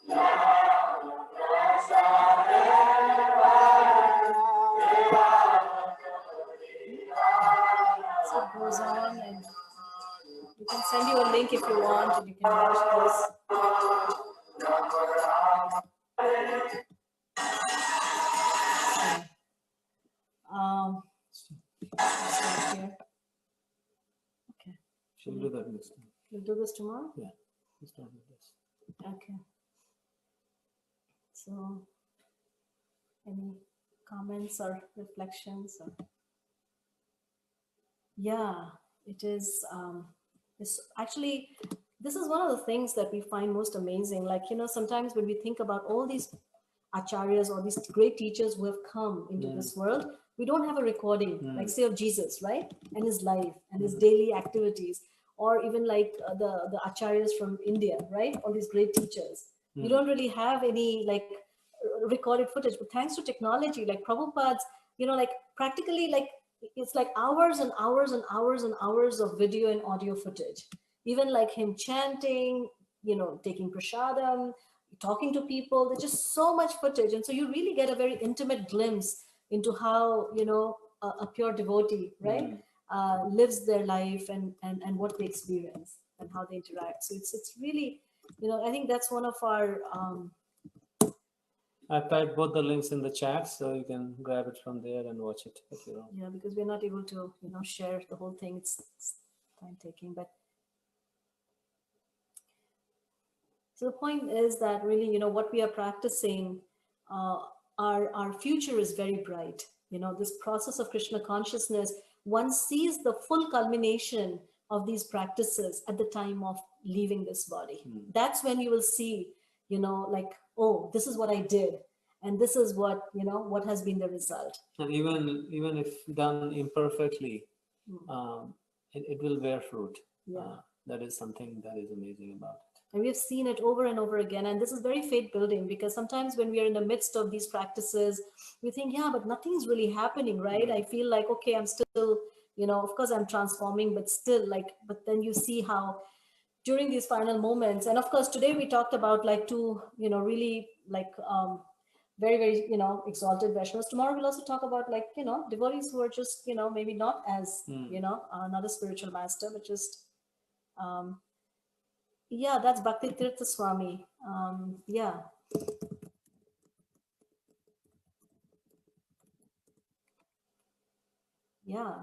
So it goes on, and we can send you a link if you want, and you can watch this. Start here. Okay. She'll do that next time. We'll do this tomorrow? Yeah. We'll start with this. Okay. So, any comments or reflections? Or... Yeah, it is. This actually, this is one of the things that we find most amazing. Like, sometimes when we think about all these acharyas or these great teachers who have come into this world, we don't have a recording, like say of Jesus, right? And his life and his daily activities, or even like the acharyas from India, right? All these great teachers. You don't really have any like recorded footage, but thanks to technology, like Prabhupada's, like practically like it's like hours and hours and hours and hours of video and audio footage. Even like him chanting, taking prasadam, talking to people. There's just so much footage, and so you really get a very intimate glimpse into how a pure devotee, right, lives their life and what they experience and how they interact. So it's really, I think that's one of our I've typed both the links in the chat, so you can grab it from there and watch it at your own. Yeah, because we're not able to share the whole thing. It's time taking, but so the point is that really, what we are practicing, our future is very bright. This process of Krishna consciousness, one sees the full culmination of these practices at the time of leaving this body. That's when you will see, like, oh, this is what I did, and this is what what has been the result. And even if done imperfectly, it will bear fruit. Yeah. That is something that is amazing about it. And we've seen it over and over again. And this is very faith building, because sometimes when we are in the midst of these practices, we think, yeah, but nothing's really happening, right? I feel like, okay, I'm still, of course I'm transforming, but still like, but then you see how during these final moments, and of course, today we talked about like two, really like very, very, exalted Vaishnavas. Tomorrow we'll also talk about like, devotees who are just, maybe not as, not a spiritual master, but just, yeah, that's Bhakti Tirtha Swami. Yeah. Yeah.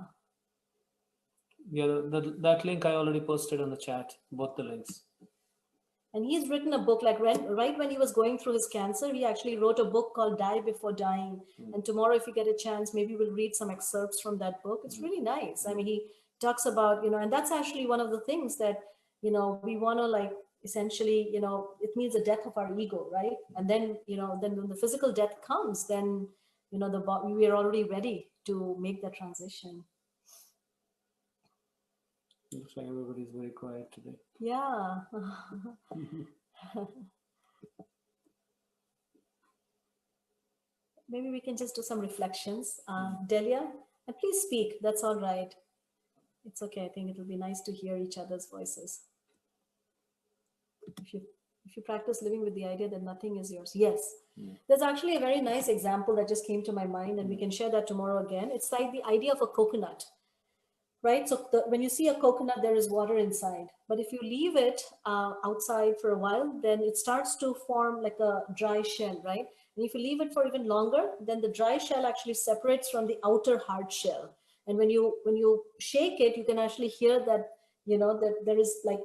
Yeah, that link I already posted on the chat, both the links. And he's written a book, like right when he was going through his cancer, he actually wrote a book called Die Before Dying. And tomorrow, if you get a chance, maybe we'll read some excerpts from that book. It's really nice. I mean, he talks about, and that's actually one of the things that, we want to like, essentially, it means the death of our ego, right? And then, then when the physical death comes, then, we are already ready to make that transition. Looks like everybody's very quiet today. Yeah. Maybe we can just do some reflections. Delia, and please speak. That's all right. It's okay. I think it will be nice to hear each other's voices. If you practice living with the idea that nothing is yours. Yes. There's actually a very nice example that just came to my mind, and we can share that tomorrow again. It's like the idea of a coconut. Right? So when you see a coconut, there is water inside. But if you leave it outside for a while, then it starts to form like a dry shell, right? And if you leave it for even longer, then the dry shell actually separates from the outer hard shell. And when you shake it, you can actually hear that, that there is like,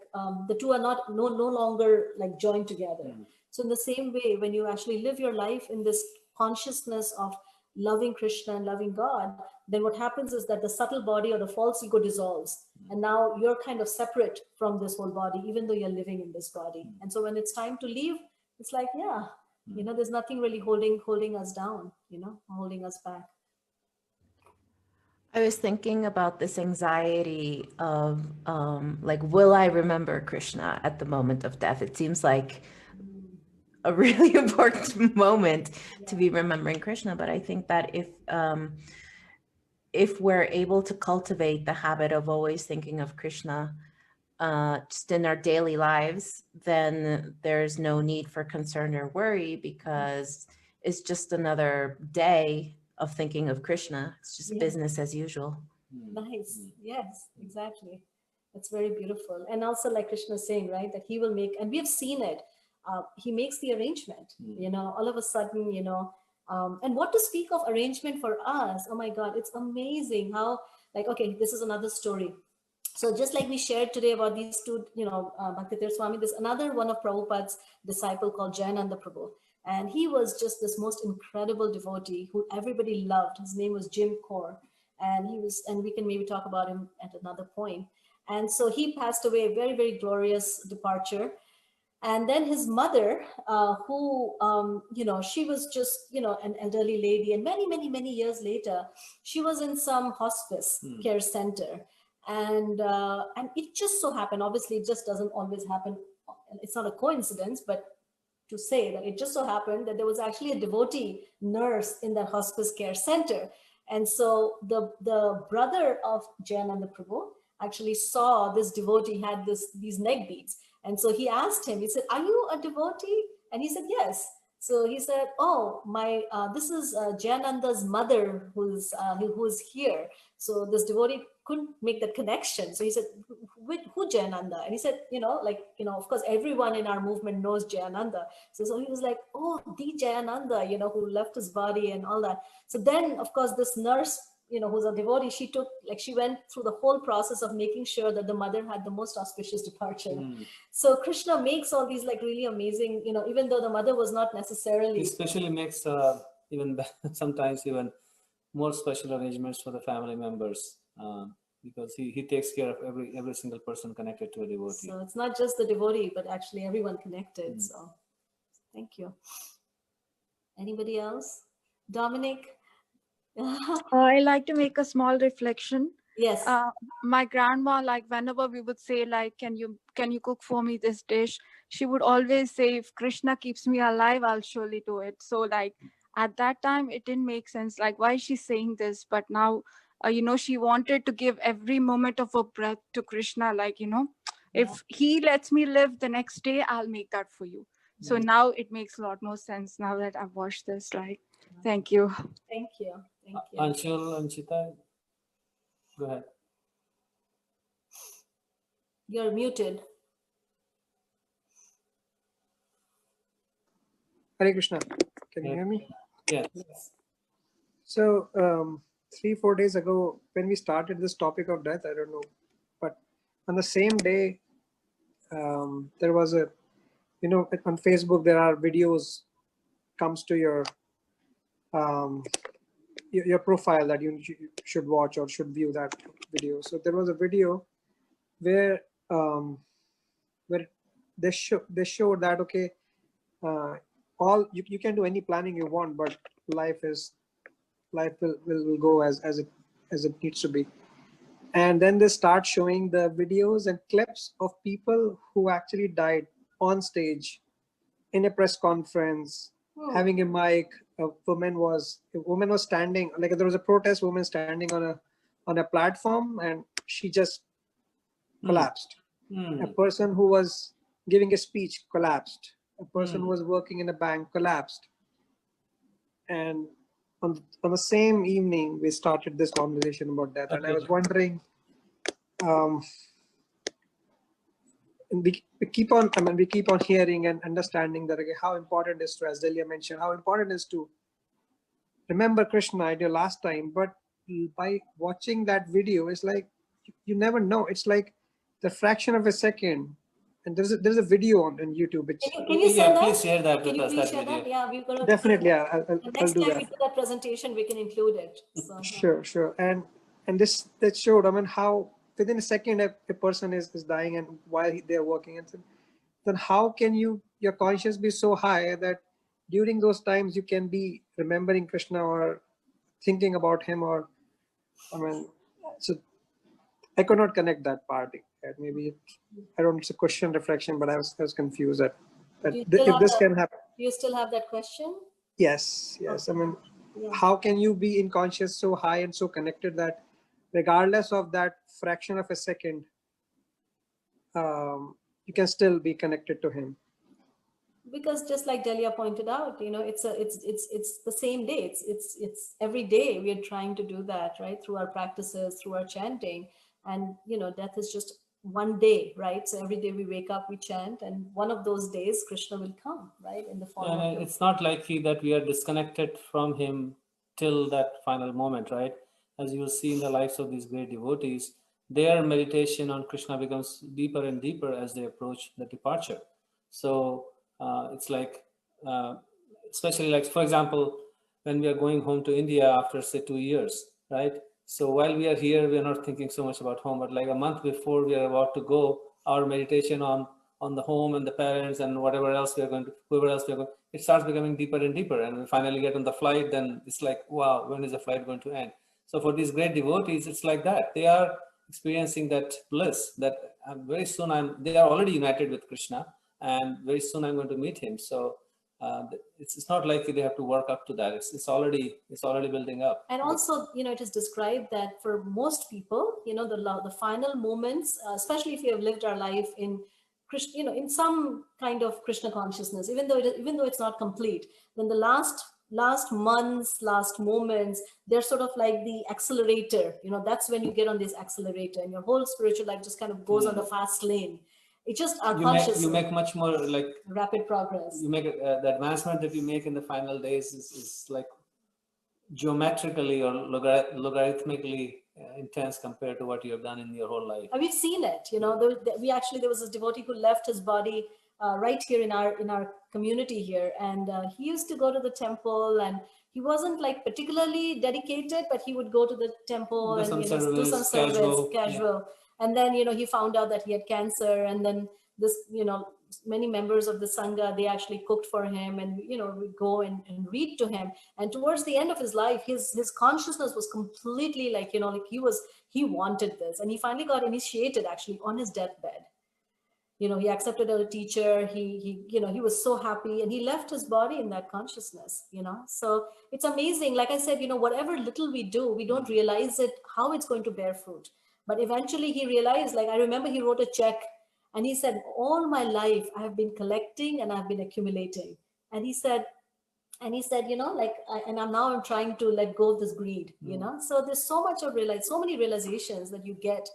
the two are no longer like joined together. So in the same way, when you actually live your life in this consciousness of loving Krishna and loving God, then what happens is that the subtle body or the false ego dissolves. And now you're kind of separate from this whole body, even though you're living in this body. And so when it's time to leave, it's like, yeah, there's nothing really holding us down, holding us back. I was thinking about this anxiety of like, will I remember Krishna at the moment of death? It seems like a really important moment to be remembering Krishna. But I think that if we're able to cultivate the habit of always thinking of Krishna just in our daily lives, then there's no need for concern or worry, because it's just another day of thinking of Krishna. It's just business as usual. Nice. Yes, exactly. That's very beautiful. And also, like Krishna is saying, right, that he will make, and we have seen it, he makes the arrangement, you know, all of a sudden, you know, and what to speak of arrangement for us? Oh my God, it's amazing how, like, okay, this is another story. So just like we shared today about these two, you know, Bhakti Tirtha Swami, there's another one of Prabhupada's disciple called Jayananda Prabhu. And he was just this most incredible devotee who everybody loved. His name was Jim Kaur. And he was, and we can maybe talk about him at another point. And so he passed away, a very, very glorious departure. And then his mother, who, you know, she was just, you know, an elderly lady. And many, many, many years later, she was in some hospice care center. And it just so happened, obviously, it just doesn't always happen. It's not a coincidence, but to say that it just so happened that there was actually a devotee nurse in that hospice care center. And so the brother of Jayananda Prabhu actually saw this devotee had these neck beads. And so he asked him, he said, "Are you a devotee?" And he said, "Yes." So he said, "Oh, my, this is Jayananda's mother who's here." So this devotee couldn't make that connection. So he said, "Who Jayananda?" And he said, you know, like, you know, of course, everyone in our movement knows Jayananda. So he was like, "Oh, the Jayananda, you know, who left his body and all that." So then, of course, this nurse, you know, who's a devotee, she went through the whole process of making sure that the mother had the most auspicious departure. So Krishna makes all these like really amazing, you know, even though the mother was not necessarily. He especially makes even sometimes even more special arrangements for the family members, because he takes care of every single person connected to a devotee. So it's not just the devotee, but actually everyone connected. So thank you. Anybody else? Dominic? I like to make a small reflection. Yes. My grandma, like whenever we would say, like, can you cook for me this dish, she would always say, if Krishna keeps me alive, I'll surely do it. So like at that time, it didn't make sense. Like, why is she saying this? But now, you know, she wanted to give every moment of her breath to Krishna. Like, you know, if he lets me live the next day, I'll make that for you. So now it makes a lot more sense now that I've watched this. Like, thank you. Thank you. Thank you. Anshul, Anchita, go ahead. You're muted. Hare Krishna. Can you hear me? Yes. So 3-4 days ago, when we started this topic of death, I don't know, but on the same day, there was a, you know, on Facebook there are videos comes to your profile that you should watch or should view that video. So there was a video where they showed that, okay, all you can do any planning you want, but life will go as it needs to be. And then they start showing the videos and clips of people who actually died on stage in a press conference, having a mic. A woman was standing, like there was a protest, woman standing on a platform, and she just collapsed. A person who was giving a speech collapsed. A person who was working in a bank collapsed. And on the same evening, we started this conversation about death. And I was wondering, we keep on hearing and understanding that, okay, how important it is to, as Delia mentioned, how important it is to remember Krishna at your last time. But by watching that video, it's like you never know. It's like the fraction of a second. And there's a video on YouTube. Which, can you send that? Please share that Can with you us. please share that? Yeah, we've got to definitely. Yeah, I'll next do time that. we do that presentation, we can include it. So, Sure. And that showed, I mean, how within a second a person is dying, and while they're working, and then how can your conscience be so high that during those times you can be remembering Krishna or thinking about him, or I mean, so I could not connect that part. Maybe I don't. It's a question reflection, but I was confused that if this can happen. Do you still have that question? Yes, yes. I mean, Yeah. how can you be in conscious so high and so connected that regardless of that fraction of a second, you can still be connected to him? Because just like Delia pointed out, you know, it's the same day. It's every day we are trying to do that, right? Through our practices, through our chanting, and you know, death is just one day, right? So every day we wake up, we chant, and one of those days Krishna will come, right, in the form of the... It's not likely that we are disconnected from him till that final moment, right? As you will see in the lives of these great devotees, their meditation on Krishna becomes deeper and deeper as they approach the departure. So it's like, especially like, for example, when we are going home to India after say 2 years, right? So while we are here, we are not thinking so much about home, but like a month before we are about to go, our meditation on the home and the parents and whatever else we are going to, whoever else we are going, it starts becoming deeper and deeper. And we finally get on the flight, then it's like, wow, when is the flight going to end? So for these great devotees, it's like that. They are experiencing that bliss that very soon they are already united with Krishna, and very soon I'm going to meet him. So it's not like they have to work up to that. It's already building up. And also, you know, it is described that for most people, you know, the final moments, especially if we have lived our life in Krishna, you know, in some kind of Krishna consciousness, even though it's not complete, then the last months, last moments, they're sort of like the accelerator. You know, that's when you get on this accelerator, and your whole spiritual life just kind of goes on the fast lane. It's just our consciousness. You make much more like rapid progress. You make the advancement that you make in the final days is like geometrically or logarithmically intense compared to what you have done in your whole life. And we've seen it, you know. There was a devotee who left his body right here in our community here, and he used to go to the temple, and he wasn't like particularly dedicated, but he would go to the temple and do some service, casual. Yeah. And then, you know, he found out that he had cancer, and then this, you know, many members of the Sangha, they actually cooked for him, and, you know, would go and read to him. And towards the end of his life, his consciousness was completely like, you know, like he wanted this. And he finally got initiated actually on his deathbed. You know, he accepted as a teacher. He you know, he was so happy, and he left his body in that consciousness, you know. So it's amazing. Like I said, you know, whatever little we do, we don't realize it, how it's going to bear fruit. But eventually he realized, like, I remember he wrote a check, and he said, all my life I have been collecting and I've been accumulating. And he said, you know, like, I'm trying to let go of this greed, you know. So there's so many realizations that you get,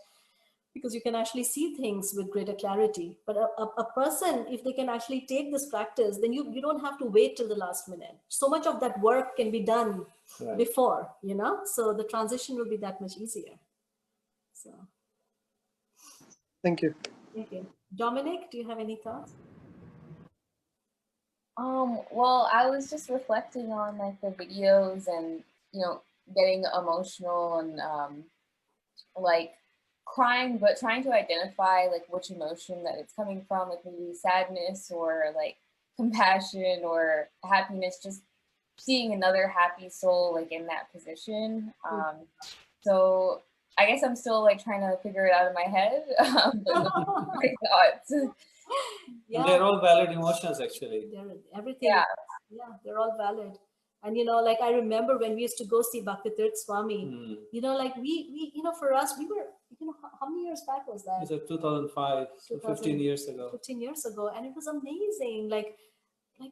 because you can actually see things with greater clarity. But a person, if they can actually take this practice, then you don't have to wait till the last minute. So much of that work can be done before, you know, so the transition will be that much easier. So thank you. Thank you. Dominic, do you have any thoughts? Well, I was just reflecting on like the videos and, you know, getting emotional and like crying, but trying to identify like which emotion that it's coming from, like maybe sadness or like compassion or happiness, just seeing another happy soul like in that position. So I guess I'm still like trying to figure it out in my head. My thoughts. Yeah. They're all valid emotions, actually. Everything. Yeah, they're all valid. And, you know, like I remember when we used to go see Bhakti Tirtha Swami, you know, like we, you know, for us, we were, you know, how many years back was that? It was like 2005, so 15 years ago. 15 years ago. And it was amazing. Like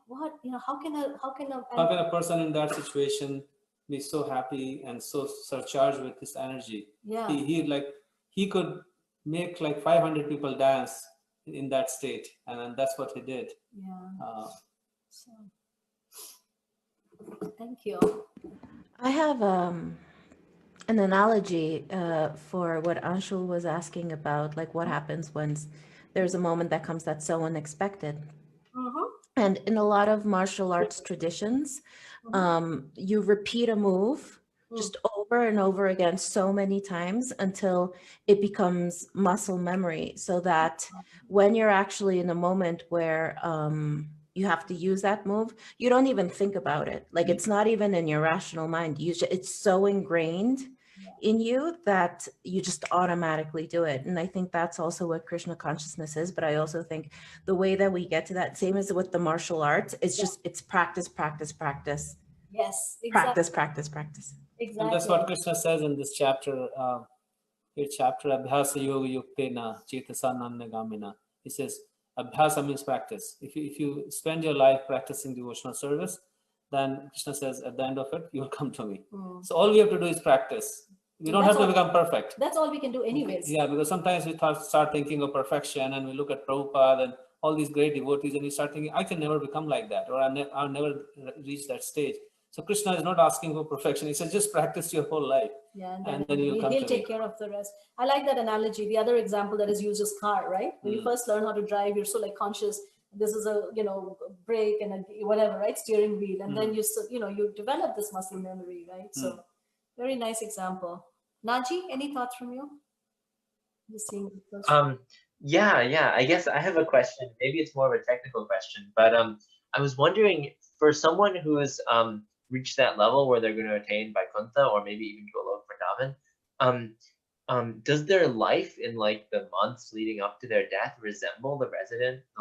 what, you know, how can a person in that situation be so happy and so surcharged with this energy? Yeah. He could make like 500 people dance in that state, and that's what he did. Yeah. So, thank you. I have an analogy for what Anshul was asking about, like what happens when there's a moment that comes that's so unexpected. And in a lot of martial arts traditions, you repeat a move just over and over again so many times until it becomes muscle memory, so that when you're actually in a moment where you have to use that move, you don't even think about it. Like it's not even in your rational mind. It's so ingrained in you that you just automatically do it. And I think that's also what Krishna consciousness is. But I also think the way that we get to that, same as with the martial arts, it's just, it's practice, practice, practice. Yes, exactly. Practice, practice, practice. Exactly. And that's what Krishna says in this chapter, Abhyasa Yoga Yuktena Chetasa Nanagamina. He says, Abhyasa means practice. If you spend your life practicing devotional service, then Krishna says at the end of it, you will come to me. So all we have to do is practice. We don't have to become perfect. That's all we can do anyways. Yeah, because sometimes we start thinking of perfection, and we look at Prabhupada and all these great devotees, and we start thinking, I can never become like that, or I'll never reach that stage. So Krishna is not asking for perfection. He says, just practice your whole life. Yeah, and then you'll come he'll to take me. care of the rest. I like that analogy. The other example that is used is car, right? When you first learn how to drive, you're so like conscious. This is a brake and a whatever, right? Steering wheel, and then you develop this muscle memory, right? So very nice example. Naji, any thoughts from you? Yeah. I guess I have a question. Maybe it's more of a technical question, but I was wondering, for someone who has reached that level where they're going to attain Vaikuntha, or maybe even Golok Vrindavan, does their life in like the months leading up to their death resemble the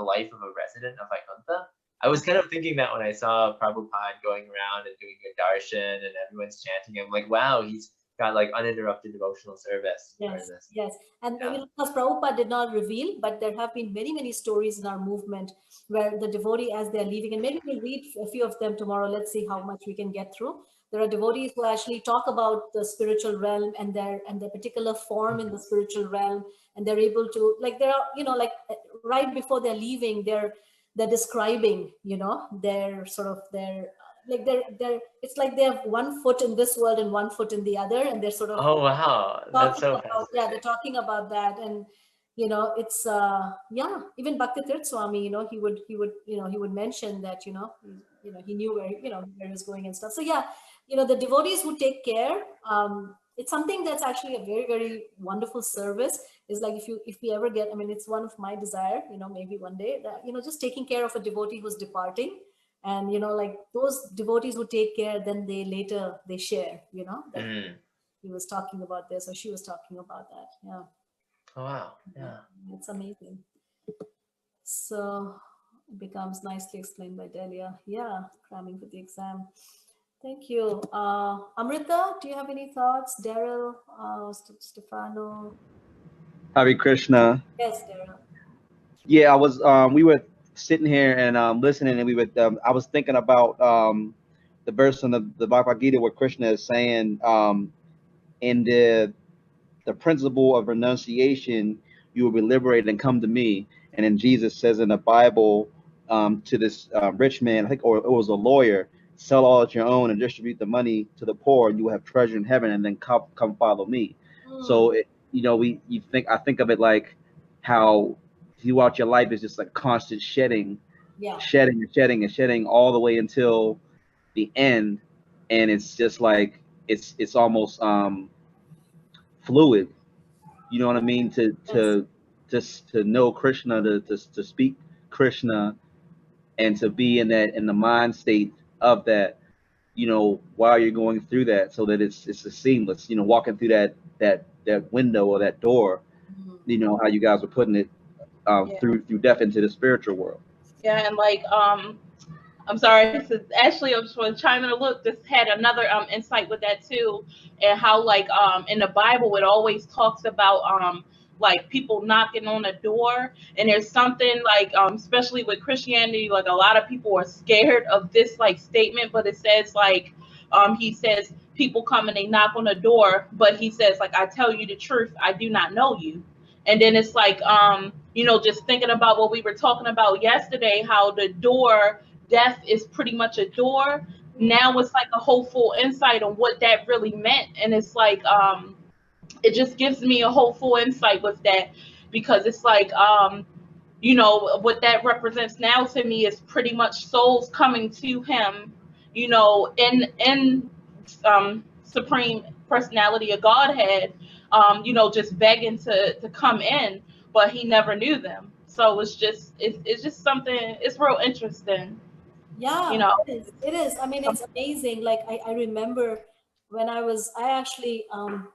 life of a resident of Vaikuntha? I was kind of thinking that when I saw Prabhupada going around and doing a darshan and everyone's chanting, I'm like, wow, he's got like uninterrupted devotional service. Yes. And because Prabhupada did not reveal, but there have been many, many stories in our movement where the devotee, as they're leaving, and maybe we'll read a few of them tomorrow. Let's see how much we can get through. There are devotees who actually talk about the spiritual realm and their particular form in the spiritual realm, and they're able to, like, there are, like right before they're leaving, they're describing, their sort of like they're it's like they have one foot in this world and one foot in the other, and they're sort of That's so fascinating. they're talking about that. And it's even Bhakti Tirtha Swami, he would mention that he knew where he was going and stuff. So the devotees who take care, it's something that's actually a very, very wonderful service. Is like if we ever get, it's one of my desire, maybe one day, that just taking care of a devotee who's departing. And like those devotees who take care, then they share, that he was talking about this or she was talking about that. Yeah. Oh, wow. Yeah. It's amazing. So it becomes nicely explained by Delia. Yeah, cramming for the exam. Thank you. Amrita, do you have any thoughts? Daryl, Stefano? Hare Krishna. Yes, Daryl. Yeah, I was. We were sitting here and listening, and we were. I was thinking about the verse in the Bhagavad-Gita where Krishna is saying, in the principle of renunciation, you will be liberated and come to me. And then Jesus says in the Bible to this rich man, I think, or it was a lawyer, sell all that you own and distribute the money to the poor, and you will have treasure in heaven, and then come follow me. So I think of it like how throughout your life is just like constant shedding all the way until the end, and it's just like it's almost fluid. You know what I mean? To know Krishna, to speak Krishna, and to be in the mind state of that, while you're going through that, so that it's a seamless, walking through that window or that door, how you guys are putting it, through death into the spiritual world. Yeah, and like I'm sorry, actually I just want to chime in a look. Just had another insight with that too, and how like in the Bible it always talks about like people knocking on the door, and there's something like especially with Christianity, like a lot of people are scared of this like statement, but it says like he says people come and they knock on the door, but he says like, I tell you the truth, I do not know you. And then it's like just thinking about what we were talking about yesterday, how the door, death is pretty much a door. Now it's like a hopeful insight on what that really meant. And it's like it just gives me a hopeful insight with that, because it's like what that represents now to me is pretty much souls coming to him, in Supreme Personality of Godhead, just begging to come in, but he never knew them. So it's just something, it's real interesting. Yeah, it is. It's amazing. Like I remember I actually,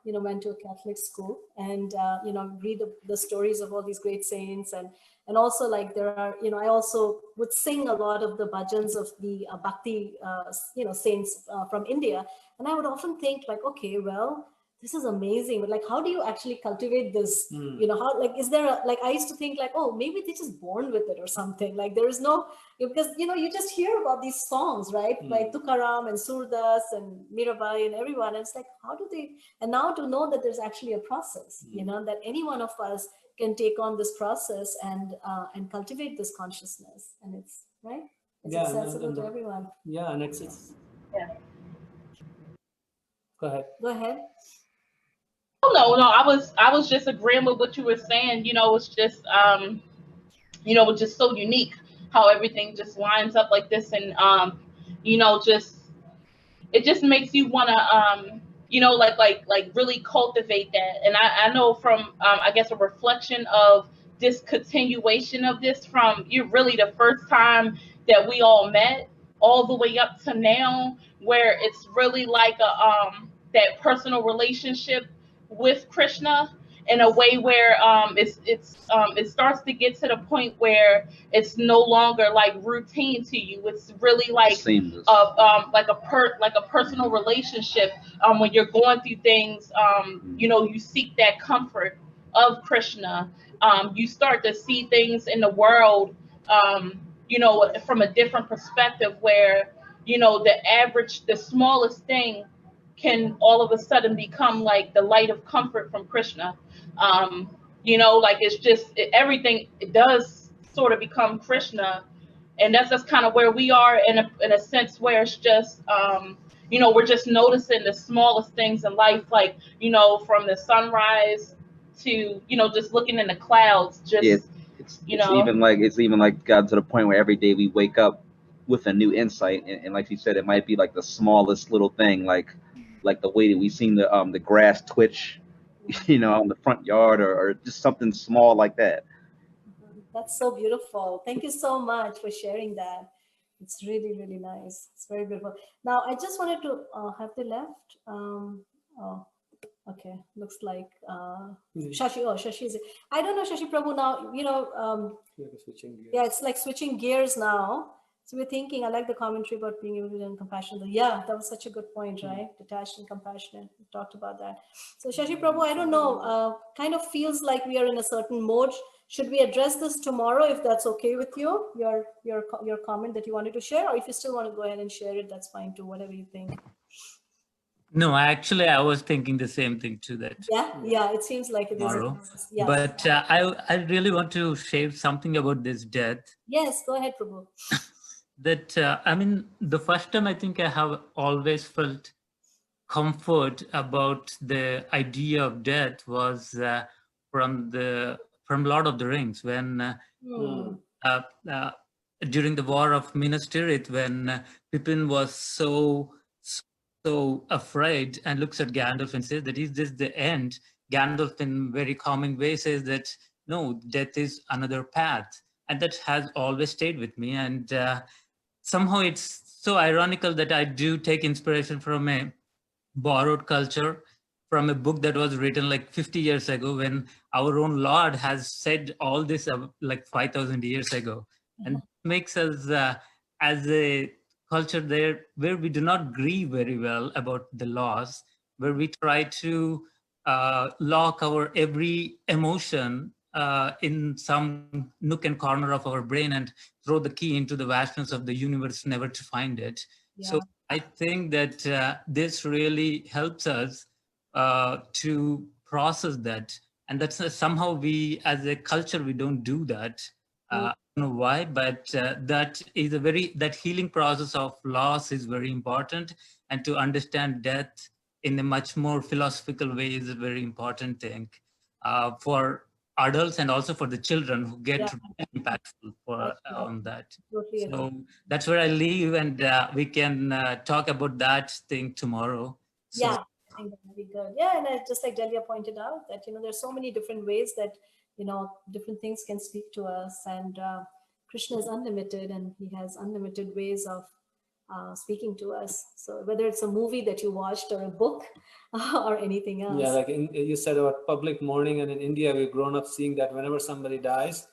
went to a Catholic school, and, read the stories of all these great saints, and also like there are, I also would sing a lot of the bhajans of the Bhakti, saints from India. And I would often think like, okay, well, this is amazing, but like, how do you actually cultivate this? How, like, is there like, I used to think like, oh, maybe they're just born with it or something. Like there is no, because, you just hear about these songs, right? Like Tukaram and Surdas and Mirabai and everyone. And it's like, how do they, and now to know that there's actually a process, that any one of us can take on this process and cultivate this consciousness. And it's, right? It's accessible to everyone. Yeah, and it's Yeah. Go ahead. Go ahead. Oh, no, I was just agreeing with what you were saying. It's just it's just so unique how everything just lines up like this, and just it just makes you want to like really cultivate that. And I know from I guess a reflection of this continuation of this from you really the first time that we all met all the way up to now, where it's really like a that personal relationship with Krishna in a way where it starts to get to the point where it's no longer like routine to you. It's really like Seamless. like a personal relationship. When you're going through things, you seek that comfort of Krishna. You start to see things in the world, from a different perspective, where the smallest thing can all of a sudden become like the light of comfort from Krishna. Like it's just everything. It does sort of become Krishna, and that's just kind of where we are in a sense where it's just we're just noticing the smallest things in life, like from the sunrise to just looking in the clouds, just Yeah, it's even like gotten to the point where every day we wake up with a new insight, and like you said, it might be like the smallest little thing, like the way that we seen the grass twitch, on the front yard, or just something small like that. That's so beautiful. Thank you so much for sharing that. It's really, really nice. It's very beautiful. Now, I just wanted to have they left? Oh, okay. Looks like Shashi. Oh, Shashi is. I don't know, Shashi Prabhu. Now, Switching gears. yeah, it's like switching gears now. So we're thinking, I like the commentary about being able to learn compassion. Yeah, that was such a good point, right? Detached and compassionate. We talked about that. So Shashi Prabhu, I don't know, kind of feels like we are in a certain mode. Should we address this tomorrow, if that's okay with you? Your comment that you wanted to share, or if you still want to go ahead and share it, that's fine too, whatever you think. No, actually, I was thinking the same thing too. That yeah, it seems like it tomorrow. is. Yeah. But I really want to share something about this death. Yes, go ahead, Prabhu. That I mean, the first time I think I have always felt comfort about the idea of death was from Lord of the Rings, when during the War of Minas Tirith, when Pippin was so afraid and looks at Gandalf and says that is this the end? Gandalf in very calming way says that no, death is another path, and that has always stayed with me. And somehow it's so ironical that I do take inspiration from a borrowed culture, from a book that was written like 50 years ago, when our own Lord has said all this like 5,000 years ago. And makes us as a culture there where we do not grieve very well about the loss, where we try to lock our every emotion in some nook and corner of our brain and throw the key into the vastness of the universe, never to find it. Yeah. So I think that this really helps us to process that. And that's somehow we, as a culture, we don't do that. I don't know why, but that healing process of loss is very important. And to understand death in a much more philosophical way is a very important thing for adults and also for the children who get impactful on that. Totally So that's where I leave, and we can talk about that thing tomorrow. So, yeah, I think that would be good. Yeah, and just like Delia pointed out, that there's so many different ways that different things can speak to us, and Krishna is unlimited, and he has unlimited ways of speaking to us. So whether it's a movie that you watched or a book or anything else. Yeah, like you said about public mourning, and in India we've grown up seeing that whenever somebody dies,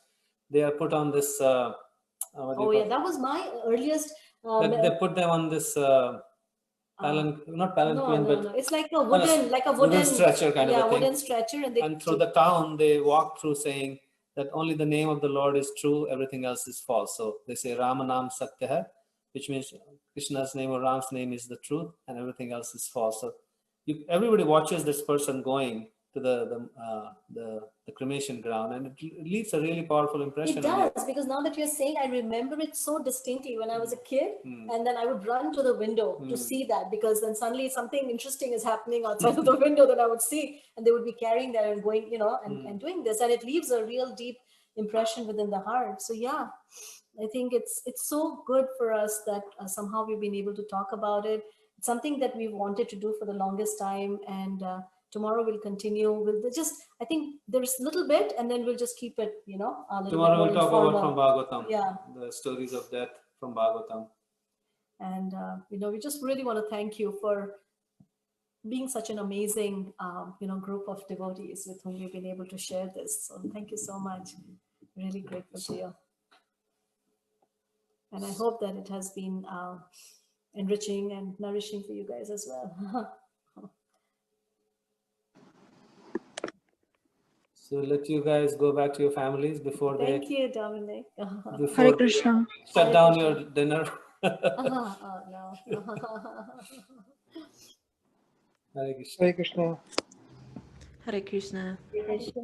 they are put on this. Oh yeah, that was my earliest. They put them on this not palanquin, no, but it's like a wooden stretcher kind of a thing. wooden stretcher, and through the town they walk through saying that only the name of the Lord is true, everything else is false. So they say Ramanam Satya hai, which means Krishna's name or Ram's name is the truth, and everything else is false. So everybody watches this person going to the cremation ground, and it leaves a really powerful impression. It does, because now that you're saying, I remember it so distinctly when I was a kid, and then I would run to the window to see that, because then suddenly something interesting is happening outside of the window that I would see, and they would be carrying that and going, and doing this, and it leaves a real deep impression within the heart. So yeah, I think it's so good for us that somehow we've been able to talk about it. It's something that we've wanted to do for the longest time, and tomorrow we'll continue. I think there's a little bit, and then we'll just keep it, a little Tomorrow bit we'll talk informal. about from Bhagavatam. Yeah. The stories of death from Bhagavatam. And, we just really want to thank you for being such an amazing, group of devotees with whom we've been able to share this. So thank you so much. Really grateful to you. And I hope that it has been enriching and nourishing for you guys as well. So let you guys go back to your families before Thank you, Dominic. Hare Krishna. Shut down your dinner. Oh, no. Hare Krishna. Hare Krishna. Hare Krishna. Hare Krishna.